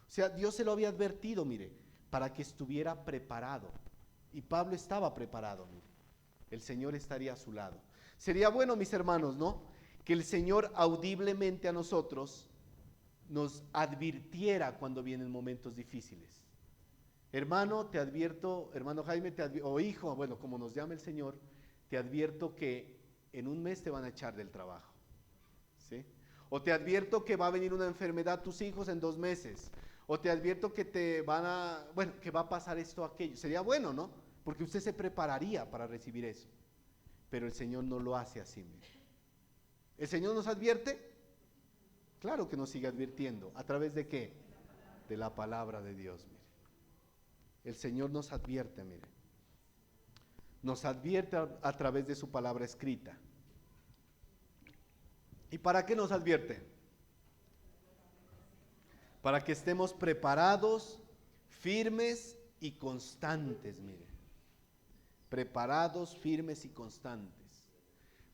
O sea, Dios se lo había advertido, mire, para que estuviera preparado. Y Pablo estaba preparado, mire. El Señor estaría a su lado. Sería bueno, mis hermanos, ¿no? Que el Señor audiblemente a nosotros nos advirtiera cuando vienen momentos difíciles. Hermano, te advierto, hermano Jaime, o hijo, bueno, como nos llama el Señor, te advierto que en un mes te van a echar del trabajo. ¿Sí? O te advierto que va a venir una enfermedad a tus hijos en 2 meses. O te advierto que que va a pasar esto o aquello. Sería bueno, ¿no? Porque usted se prepararía para recibir eso. Pero el Señor no lo hace así, mire. ¿El Señor nos advierte? Claro que nos sigue advirtiendo. ¿A través de qué? De la palabra de Dios, mire. El Señor nos advierte, mire. Nos advierte a través de su palabra escrita. ¿Y para qué nos advierte? Para que estemos preparados, firmes y constantes, mire. Preparados, firmes y constantes.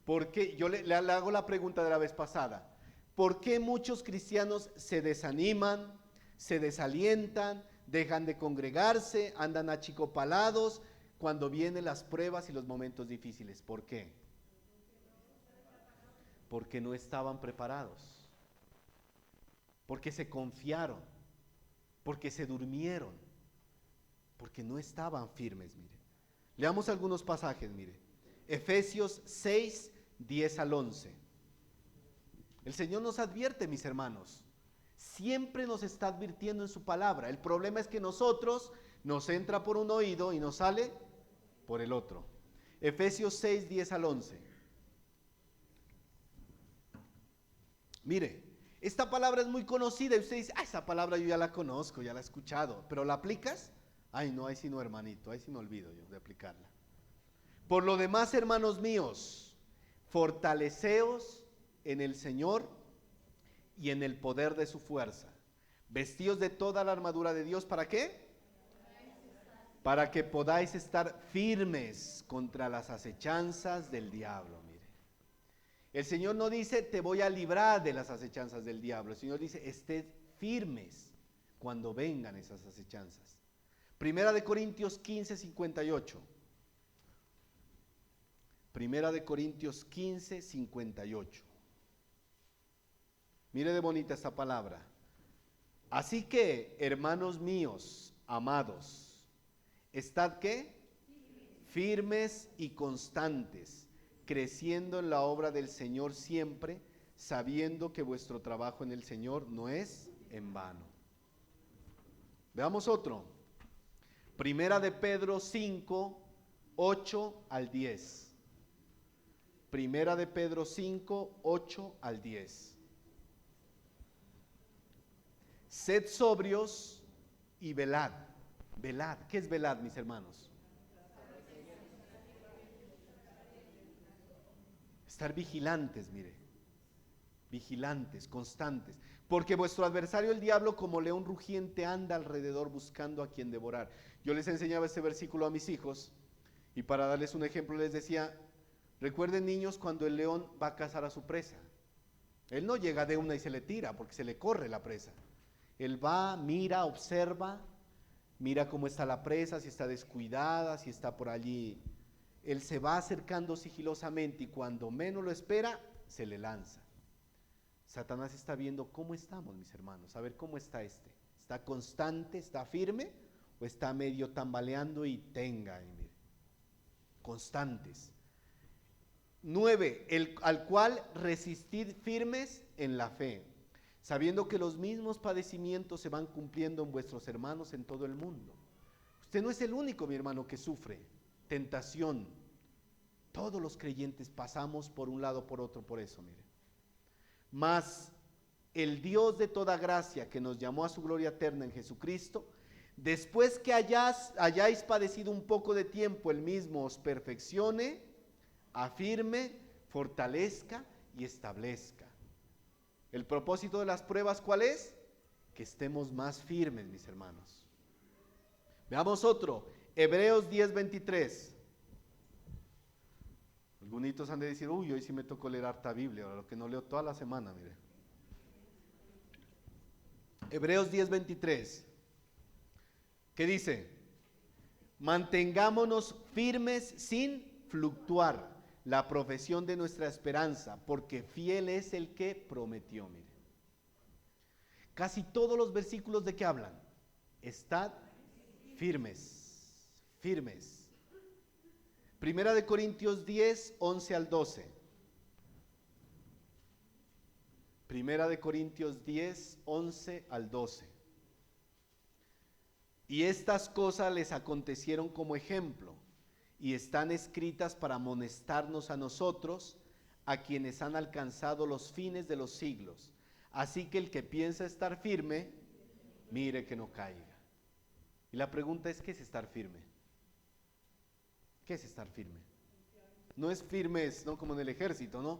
Porque yo le hago la pregunta de la vez pasada. ¿Por qué muchos cristianos se desaniman, se desalientan, dejan de congregarse, andan achicopalados cuando vienen las pruebas y los momentos difíciles? ¿Por qué? Porque no estaban preparados, porque se confiaron, porque se durmieron, porque no estaban firmes, mire. Leamos algunos pasajes, mire. Efesios 6, 10 al 11. El Señor nos advierte, mis hermanos. Siempre nos está advirtiendo en su palabra. El problema es que nosotros nos entra por un oído y nos sale por el otro. Efesios 6, 10 al 11. Mire, esta palabra es muy conocida y usted dice, esa palabra yo ya la conozco, ya la he escuchado, pero ¿la aplicas? Ay, no, ahí sí no, hermanito, ahí sí me olvido yo de aplicarla. Por lo demás, hermanos míos, fortaleceos en el Señor y en el poder de su fuerza. Vestíos de toda la armadura de Dios, ¿para qué? Para que podáis estar firmes contra las acechanzas del diablo. Mire, el Señor no dice, te voy a librar de las acechanzas del diablo. El Señor dice, ested firmes cuando vengan esas acechanzas. Primera de Corintios 15, 58. Primera de Corintios 15, 58. Mire de bonita esta palabra. Así que, hermanos míos, amados, estad ¿qué? Firmes y constantes, creciendo en la obra del Señor siempre, sabiendo que vuestro trabajo en el Señor no es en vano. Veamos otro. Primera de Pedro 5, 8 al 10. Primera de Pedro 5, 8 al 10. Sed sobrios y velad. Velad. ¿Qué es velad, mis hermanos? Estar vigilantes, mire. Vigilantes, constantes. Porque vuestro adversario el diablo como león rugiente anda alrededor buscando a quien devorar. Yo les enseñaba este versículo a mis hijos y para darles un ejemplo les decía, recuerden niños cuando el león va a cazar a su presa. Él no llega de una y se le tira porque se le corre la presa. Él va, mira, observa, mira cómo está la presa, si está descuidada, si está por allí. Él se va acercando sigilosamente y cuando menos lo espera, se le lanza. Satanás está viendo cómo estamos, mis hermanos, a ver cómo está este. ¿Está constante, está firme o está medio tambaleando y tenga? Y mire, constantes. 9, al cual resistid firmes en la fe, sabiendo que los mismos padecimientos se van cumpliendo en vuestros hermanos en todo el mundo. Usted no es el único, mi hermano, que sufre tentación. Todos los creyentes pasamos por un lado, por otro, por eso, mire. Mas el Dios de toda gracia, que nos llamó a su gloria eterna en Jesucristo, después que hayáis padecido un poco de tiempo, el mismo os perfeccione, afirme, fortalezca y establezca. El propósito de las pruebas, ¿cuál es? Que estemos más firmes, mis hermanos. Veamos otro, Hebreos 10:23. Algunos han de decir, uy, hoy sí me tocó leer harta Biblia, ahora lo que no leo toda la semana, mire. Hebreos 10:23. ¿Qué dice? Mantengámonos firmes sin fluctuar la profesión de nuestra esperanza, porque fiel es el que prometió. Mire, casi todos los versículos de qué hablan. Estad firmes, firmes. Primera de Corintios 10, 11 al 12. Primera de Corintios 10, 11 al 12. Y estas cosas les acontecieron como ejemplo, y están escritas para amonestarnos a nosotros, a quienes han alcanzado los fines de los siglos. Así que el que piensa estar firme, mire que no caiga. Y la pregunta es, ¿qué es estar firme? ¿Qué es estar firme? No es firmes, ¿no? Como en el ejército, ¿no?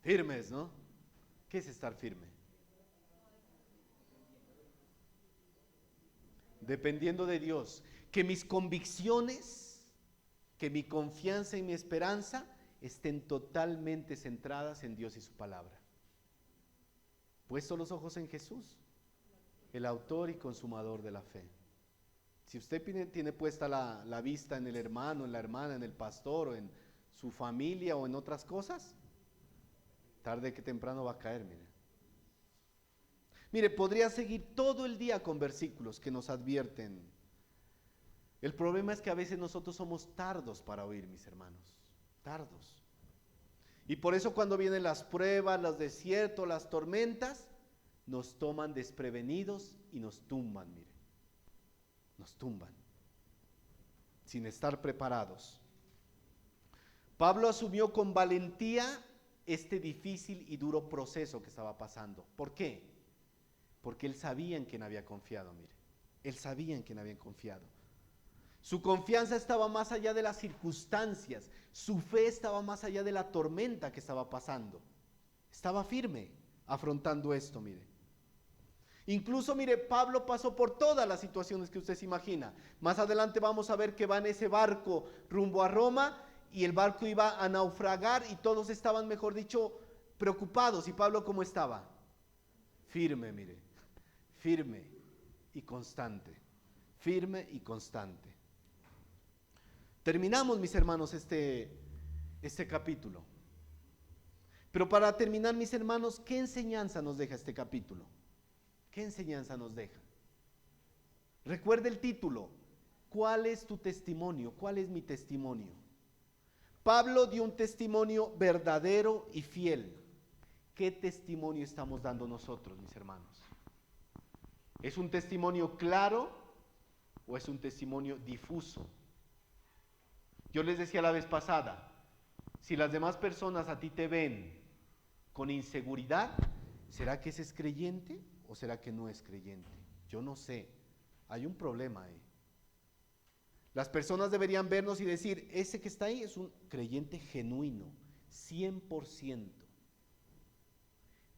Firmes, ¿no? ¿Qué es estar firme? Dependiendo de Dios. Que mis convicciones, que mi confianza y mi esperanza estén totalmente centradas en Dios y su palabra. Puesto los ojos en Jesús, el autor y consumador de la fe. Si usted tiene puesta la vista en el hermano, en la hermana, en el pastor, o en su familia, o en otras cosas, tarde que temprano va a caer, mire. Mire, podría seguir todo el día con versículos que nos advierten. El problema es que a veces nosotros somos tardos para oír, mis hermanos, tardos. Y por eso cuando vienen las pruebas, los desiertos, las tormentas, nos toman desprevenidos y nos tumban, mire. Nos tumban, sin estar preparados. Pablo asumió con valentía este difícil y duro proceso que estaba pasando. ¿Por qué? Porque él sabía en quién había confiado, mire. Él sabía en quién había confiado. Su confianza estaba más allá de las circunstancias. Su fe estaba más allá de la tormenta que estaba pasando. Estaba firme afrontando esto, mire. Incluso, mire, Pablo pasó por todas las situaciones que usted se imagina. Más adelante vamos a ver que va en ese barco rumbo a Roma y el barco iba a naufragar y todos estaban, mejor dicho, preocupados. ¿Y Pablo cómo estaba? Firme, mire, firme y constante, firme y constante. Terminamos, mis hermanos, este capítulo. Pero para terminar, mis hermanos, ¿qué enseñanza nos deja este capítulo? ¿Qué enseñanza nos deja? Recuerde el título. ¿Cuál es tu testimonio? ¿Cuál es mi testimonio? Pablo dio un testimonio verdadero y fiel. ¿Qué testimonio estamos dando nosotros, mis hermanos? ¿Es un testimonio claro o es un testimonio difuso? Yo les decía la vez pasada, si las demás personas a ti te ven con inseguridad, ¿será que ese es creyente o será que no es creyente? Yo no sé, hay un problema ahí. Las personas deberían vernos y decir, ese que está ahí es un creyente genuino, 100%.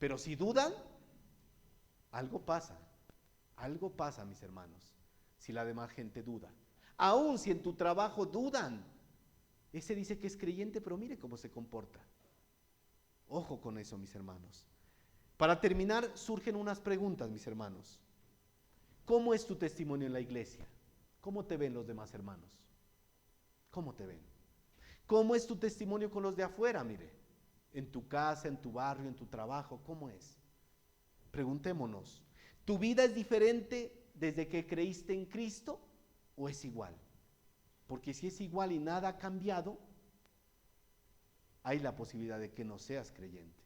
Pero si dudan, algo pasa, mis hermanos, si la demás gente duda. Aún si en tu trabajo dudan, ese dice que es creyente, pero mire cómo se comporta. Ojo con eso, mis hermanos. Para terminar, surgen unas preguntas, mis hermanos. ¿Cómo es tu testimonio en la iglesia? ¿Cómo te ven los demás hermanos? ¿Cómo te ven? ¿Cómo es tu testimonio con los de afuera? Mire, en tu casa, en tu barrio, en tu trabajo, ¿cómo es? Preguntémonos, ¿tu vida es diferente desde que creíste en Cristo o es igual? Porque si es igual y nada ha cambiado, hay la posibilidad de que no seas creyente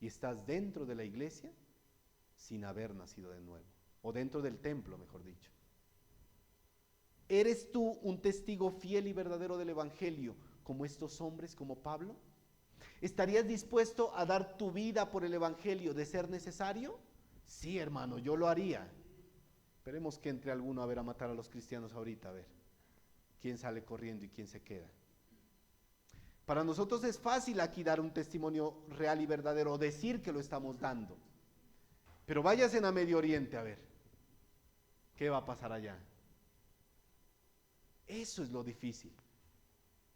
y estás dentro de la iglesia sin haber nacido de nuevo, o dentro del templo, mejor dicho. ¿Eres tú un testigo fiel y verdadero del Evangelio como estos hombres, como Pablo? ¿Estarías dispuesto a dar tu vida por el Evangelio de ser necesario? Sí, hermano, yo lo haría. Esperemos que entre alguno a ver a matar a los cristianos ahorita, a ver quién sale corriendo y quién se queda. Para nosotros es fácil aquí dar un testimonio real y verdadero, o decir que lo estamos dando. Pero váyanse a Medio Oriente a ver qué va a pasar allá. Eso es lo difícil.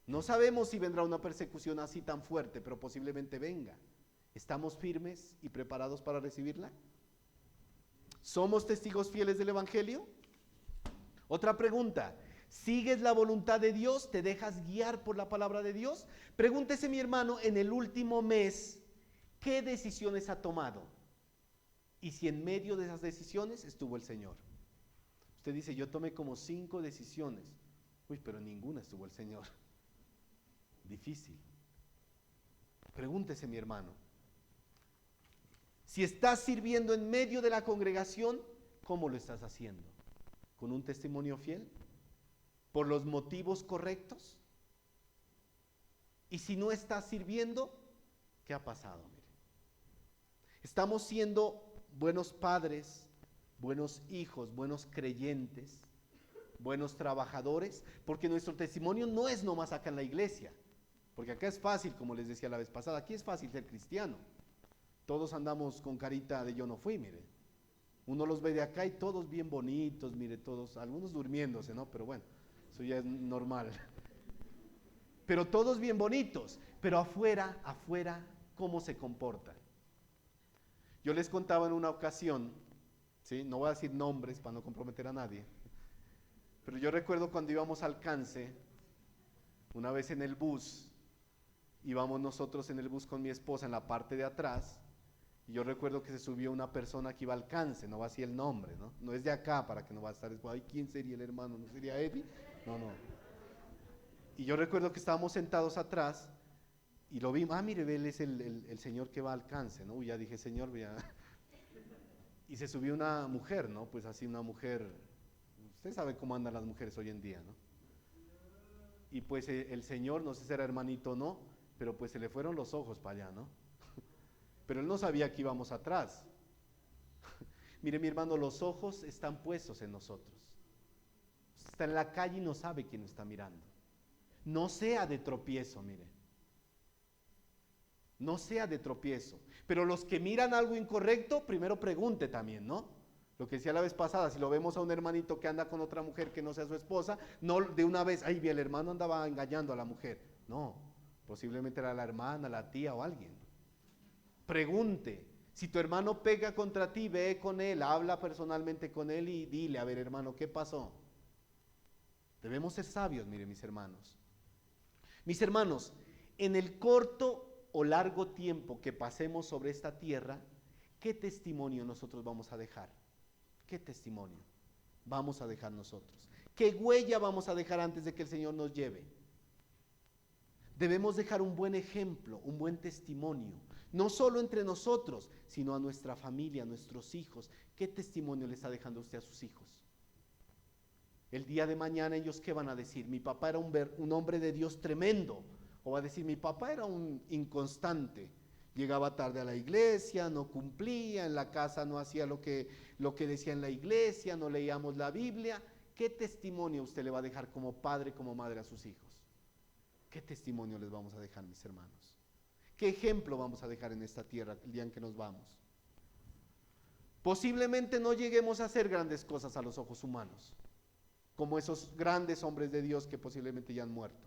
No sabemos si vendrá una persecución así tan fuerte, pero posiblemente venga. ¿Estamos firmes y preparados para recibirla? ¿Somos testigos fieles del Evangelio? Otra pregunta. ¿Sigues la voluntad de Dios? ¿Te dejas guiar por la palabra de Dios? Pregúntese, mi hermano, en el último mes, ¿qué decisiones ha tomado? Y si en medio de esas decisiones estuvo el Señor. Usted dice, yo tomé como 5 decisiones. Uy, pero ninguna estuvo el Señor. Difícil. Pregúntese, mi hermano. Si estás sirviendo en medio de la congregación, ¿cómo lo estás haciendo? ¿Con un testimonio fiel? ¿Por los motivos correctos? Y si no estás sirviendo, ¿qué ha pasado? Mire. Estamos siendo buenos padres, buenos hijos, buenos creyentes, buenos trabajadores, porque nuestro testimonio no es nomás acá en la iglesia, porque acá es fácil, como les decía la vez pasada, aquí es fácil ser cristiano. Todos andamos con carita de yo no fui, mire. Uno los ve de acá y todos bien bonitos, mire, todos, algunos durmiéndose, ¿no? Pero bueno, eso ya es normal. Pero todos bien bonitos, pero afuera, ¿cómo se comportan? Yo les contaba en una ocasión, ¿sí? No voy a decir nombres para no comprometer a nadie, pero yo recuerdo cuando íbamos al Alcance, una vez en el bus, íbamos nosotros en el bus con mi esposa en la parte de atrás, y yo recuerdo que se subió una persona que iba al Alcance, no va a decir el nombre, ¿no? No es de acá para que no va a estar, ay, ¿quién sería el hermano? ¿No sería Eddie? No. Y yo recuerdo que estábamos sentados atrás, y lo vimos, mire, él es el señor que va al Alcance, ¿no? Y ya dije, señor, ya. Y se subió una mujer, ¿no? Pues así una mujer, usted sabe cómo andan las mujeres hoy en día, ¿no? Y pues el señor, no sé si era hermanito o no, pero pues se le fueron los ojos para allá, ¿no? Pero él no sabía que íbamos atrás. Mire, mi hermano, los ojos están puestos en nosotros. Está en la calle y no sabe quién está mirando. No sea de tropiezo, mire. No sea de tropiezo. Pero los que miran algo incorrecto, primero pregunte también, ¿no? Lo que decía la vez pasada, si lo vemos a un hermanito que anda con otra mujer que no sea su esposa, no de una vez, ay, el hermano andaba engañando a la mujer. No, posiblemente era la hermana, la tía o alguien. Pregunte. Si tu hermano pega contra ti, ve con él, habla personalmente con él y dile, a ver, hermano, ¿qué pasó? Debemos ser sabios, mire, mis hermanos. Mis hermanos, en el corto o largo tiempo que pasemos sobre esta tierra, ¿qué testimonio nosotros vamos a dejar? ¿Qué testimonio vamos a dejar nosotros? ¿Qué huella vamos a dejar antes de que el Señor nos lleve? Debemos dejar un buen ejemplo, un buen testimonio, no solo entre nosotros, sino a nuestra familia, a nuestros hijos. ¿Qué testimonio le está dejando usted a sus hijos? El día de mañana ellos ¿qué van a decir? Mi papá era un hombre de Dios tremendo. O va a decir, mi papá era un inconstante. Llegaba tarde a la iglesia, no cumplía, en la casa no hacía lo que decía en la iglesia, no leíamos la Biblia. ¿Qué testimonio usted le va a dejar como padre, como madre a sus hijos? ¿Qué testimonio les vamos a dejar, mis hermanos? ¿Qué ejemplo vamos a dejar en esta tierra el día en que nos vamos? Posiblemente no lleguemos a hacer grandes cosas a los ojos humanos, como esos grandes hombres de Dios que posiblemente ya han muerto.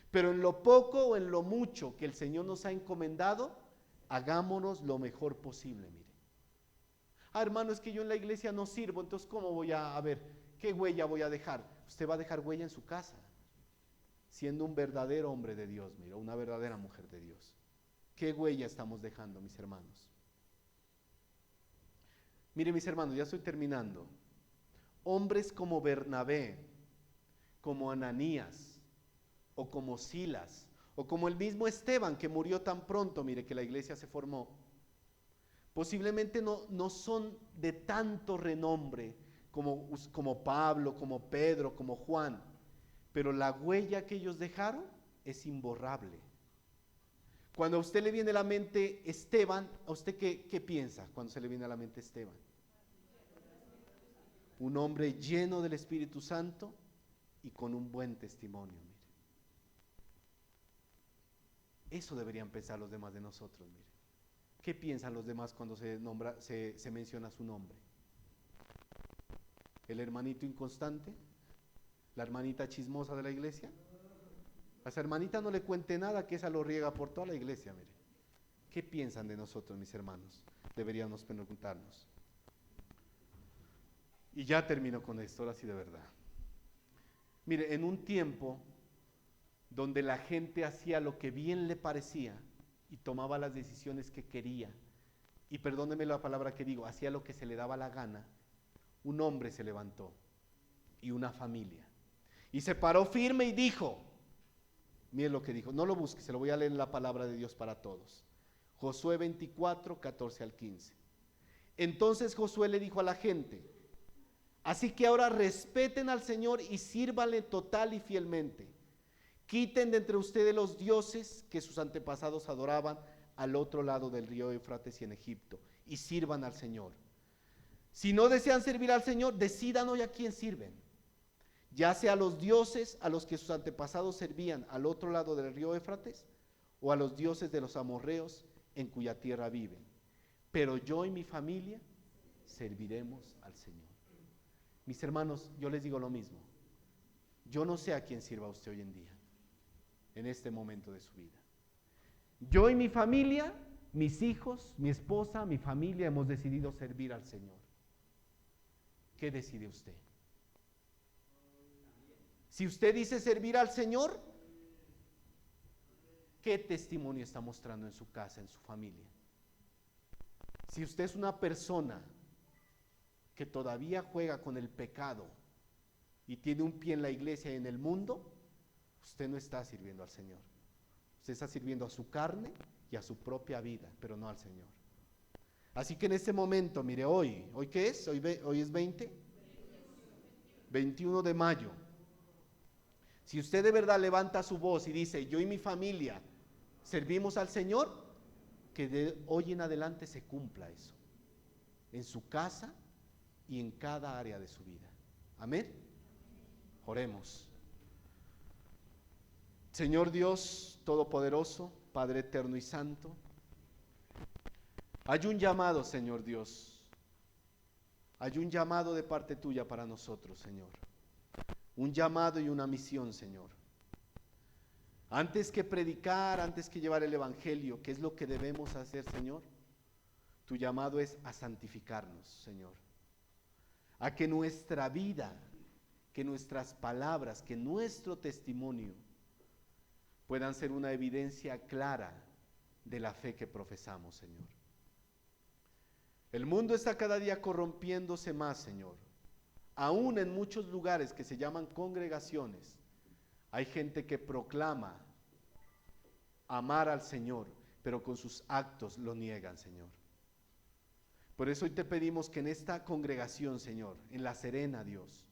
Pero en lo poco o en lo mucho que el Señor nos ha encomendado, hagámonos lo mejor posible, mire. Hermano, es que yo en la iglesia no sirvo, entonces ¿cómo voy a ver? ¿Qué huella voy a dejar? Usted va a dejar huella en su casa, siendo un verdadero hombre de Dios, mire, una verdadera mujer de Dios. ¿Qué huella estamos dejando, mis hermanos? Mire, mis hermanos, ya estoy terminando. Hombres como Bernabé, como Ananías, o como Silas, o como el mismo Esteban que murió tan pronto, mire que la iglesia se formó, posiblemente no son de tanto renombre como Pablo, como Pedro, como Juan, pero la huella que ellos dejaron es imborrable. Cuando a usted le viene a la mente Esteban, ¿a usted qué piensa cuando se le viene a la mente Esteban? Un hombre lleno del Espíritu Santo y con un buen testimonio, mire. Eso deberían pensar los demás de nosotros, mire. ¿Qué piensan los demás cuando se menciona su nombre? ¿El hermanito inconstante? ¿La hermanita chismosa de la iglesia? A esa hermanita no le cuente nada, que esa lo riega por toda la iglesia, mire. ¿Qué piensan de nosotros, mis hermanos? Deberíamos preguntarnos. Y ya termino con esto, ahora sí de verdad. Mire, en un tiempo donde la gente hacía lo que bien le parecía y tomaba las decisiones que quería, y perdóneme la palabra que digo, hacía lo que se le daba la gana, un hombre se levantó y una familia, y se paró firme y dijo, mire lo que dijo, no lo busque, se lo voy a leer en la palabra de Dios para todos. Josué 24, 14 al 15. Entonces Josué le dijo a la gente, así que ahora respeten al Señor y sírvanle total y fielmente. Quiten de entre ustedes los dioses que sus antepasados adoraban al otro lado del río Éufrates y en Egipto, y sirvan al Señor. Si no desean servir al Señor, decidan hoy a quién sirven, ya sea a los dioses a los que sus antepasados servían al otro lado del río Éufrates, o a los dioses de los amorreos en cuya tierra viven. Pero yo y mi familia serviremos al Señor. Mis hermanos, yo les digo lo mismo. Yo no sé a quién sirva usted hoy en día, en este momento de su vida. Yo y mi familia, mis hijos, mi esposa, mi familia, hemos decidido servir al Señor. ¿Qué decide usted? Si usted dice servir al Señor, ¿qué testimonio está mostrando en su casa, en su familia? Si usted es una persona que todavía juega con el pecado y tiene un pie en la iglesia y en el mundo, usted no está sirviendo al Señor. Usted está sirviendo a su carne y a su propia vida, pero no al Señor. Así que en este momento, mire, ¿hoy qué es? Hoy es 21 de mayo. Si usted de verdad levanta su voz y dice, yo y mi familia servimos al Señor, que de hoy en adelante se cumpla eso, en su casa y en cada área de su vida. Amén. Oremos. Señor Dios Todopoderoso, Padre eterno y santo, hay un llamado, Señor Dios, hay un llamado de parte tuya para nosotros, Señor, un llamado y una misión, Señor. Antes que predicar, antes que llevar el evangelio, ¿qué es lo que debemos hacer, Señor? Tu llamado es a santificarnos, Señor, a que nuestra vida, que nuestras palabras, que nuestro testimonio puedan ser una evidencia clara de la fe que profesamos, Señor. El mundo está cada día corrompiéndose más, Señor. Aún en muchos lugares que se llaman congregaciones, hay gente que proclama amar al Señor, pero con sus actos lo niegan, Señor. Por eso hoy te pedimos que en esta congregación, Señor, en La Serena, Dios,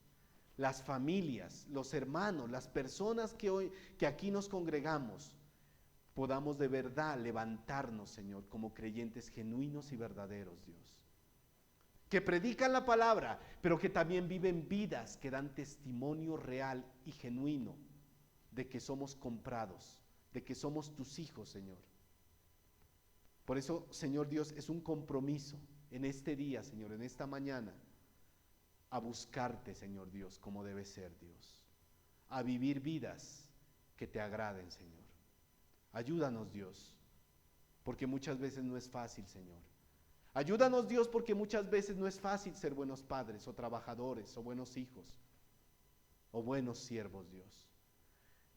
las familias, los hermanos, las personas que aquí nos congregamos, podamos de verdad levantarnos, Señor, como creyentes genuinos y verdaderos, Dios. Que predican la palabra, pero que también viven vidas que dan testimonio real y genuino de que somos comprados, de que somos tus hijos, Señor. Por eso, Señor Dios, es un compromiso en este día, Señor, en esta mañana, a buscarte, Señor Dios, como debe ser, Dios. A vivir vidas que te agraden, Señor. Ayúdanos, Dios, porque muchas veces no es fácil, Señor. Ayúdanos, Dios, porque muchas veces no es fácil ser buenos padres o trabajadores o buenos hijos o buenos siervos, Dios.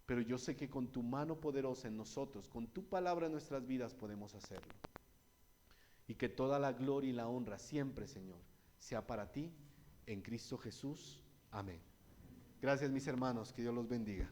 Pero yo sé que con tu mano poderosa en nosotros, con tu palabra en nuestras vidas podemos hacerlo. Y que toda la gloria y la honra siempre, Señor, sea para ti en Cristo Jesús. Amén. Gracias, mis hermanos, que Dios los bendiga.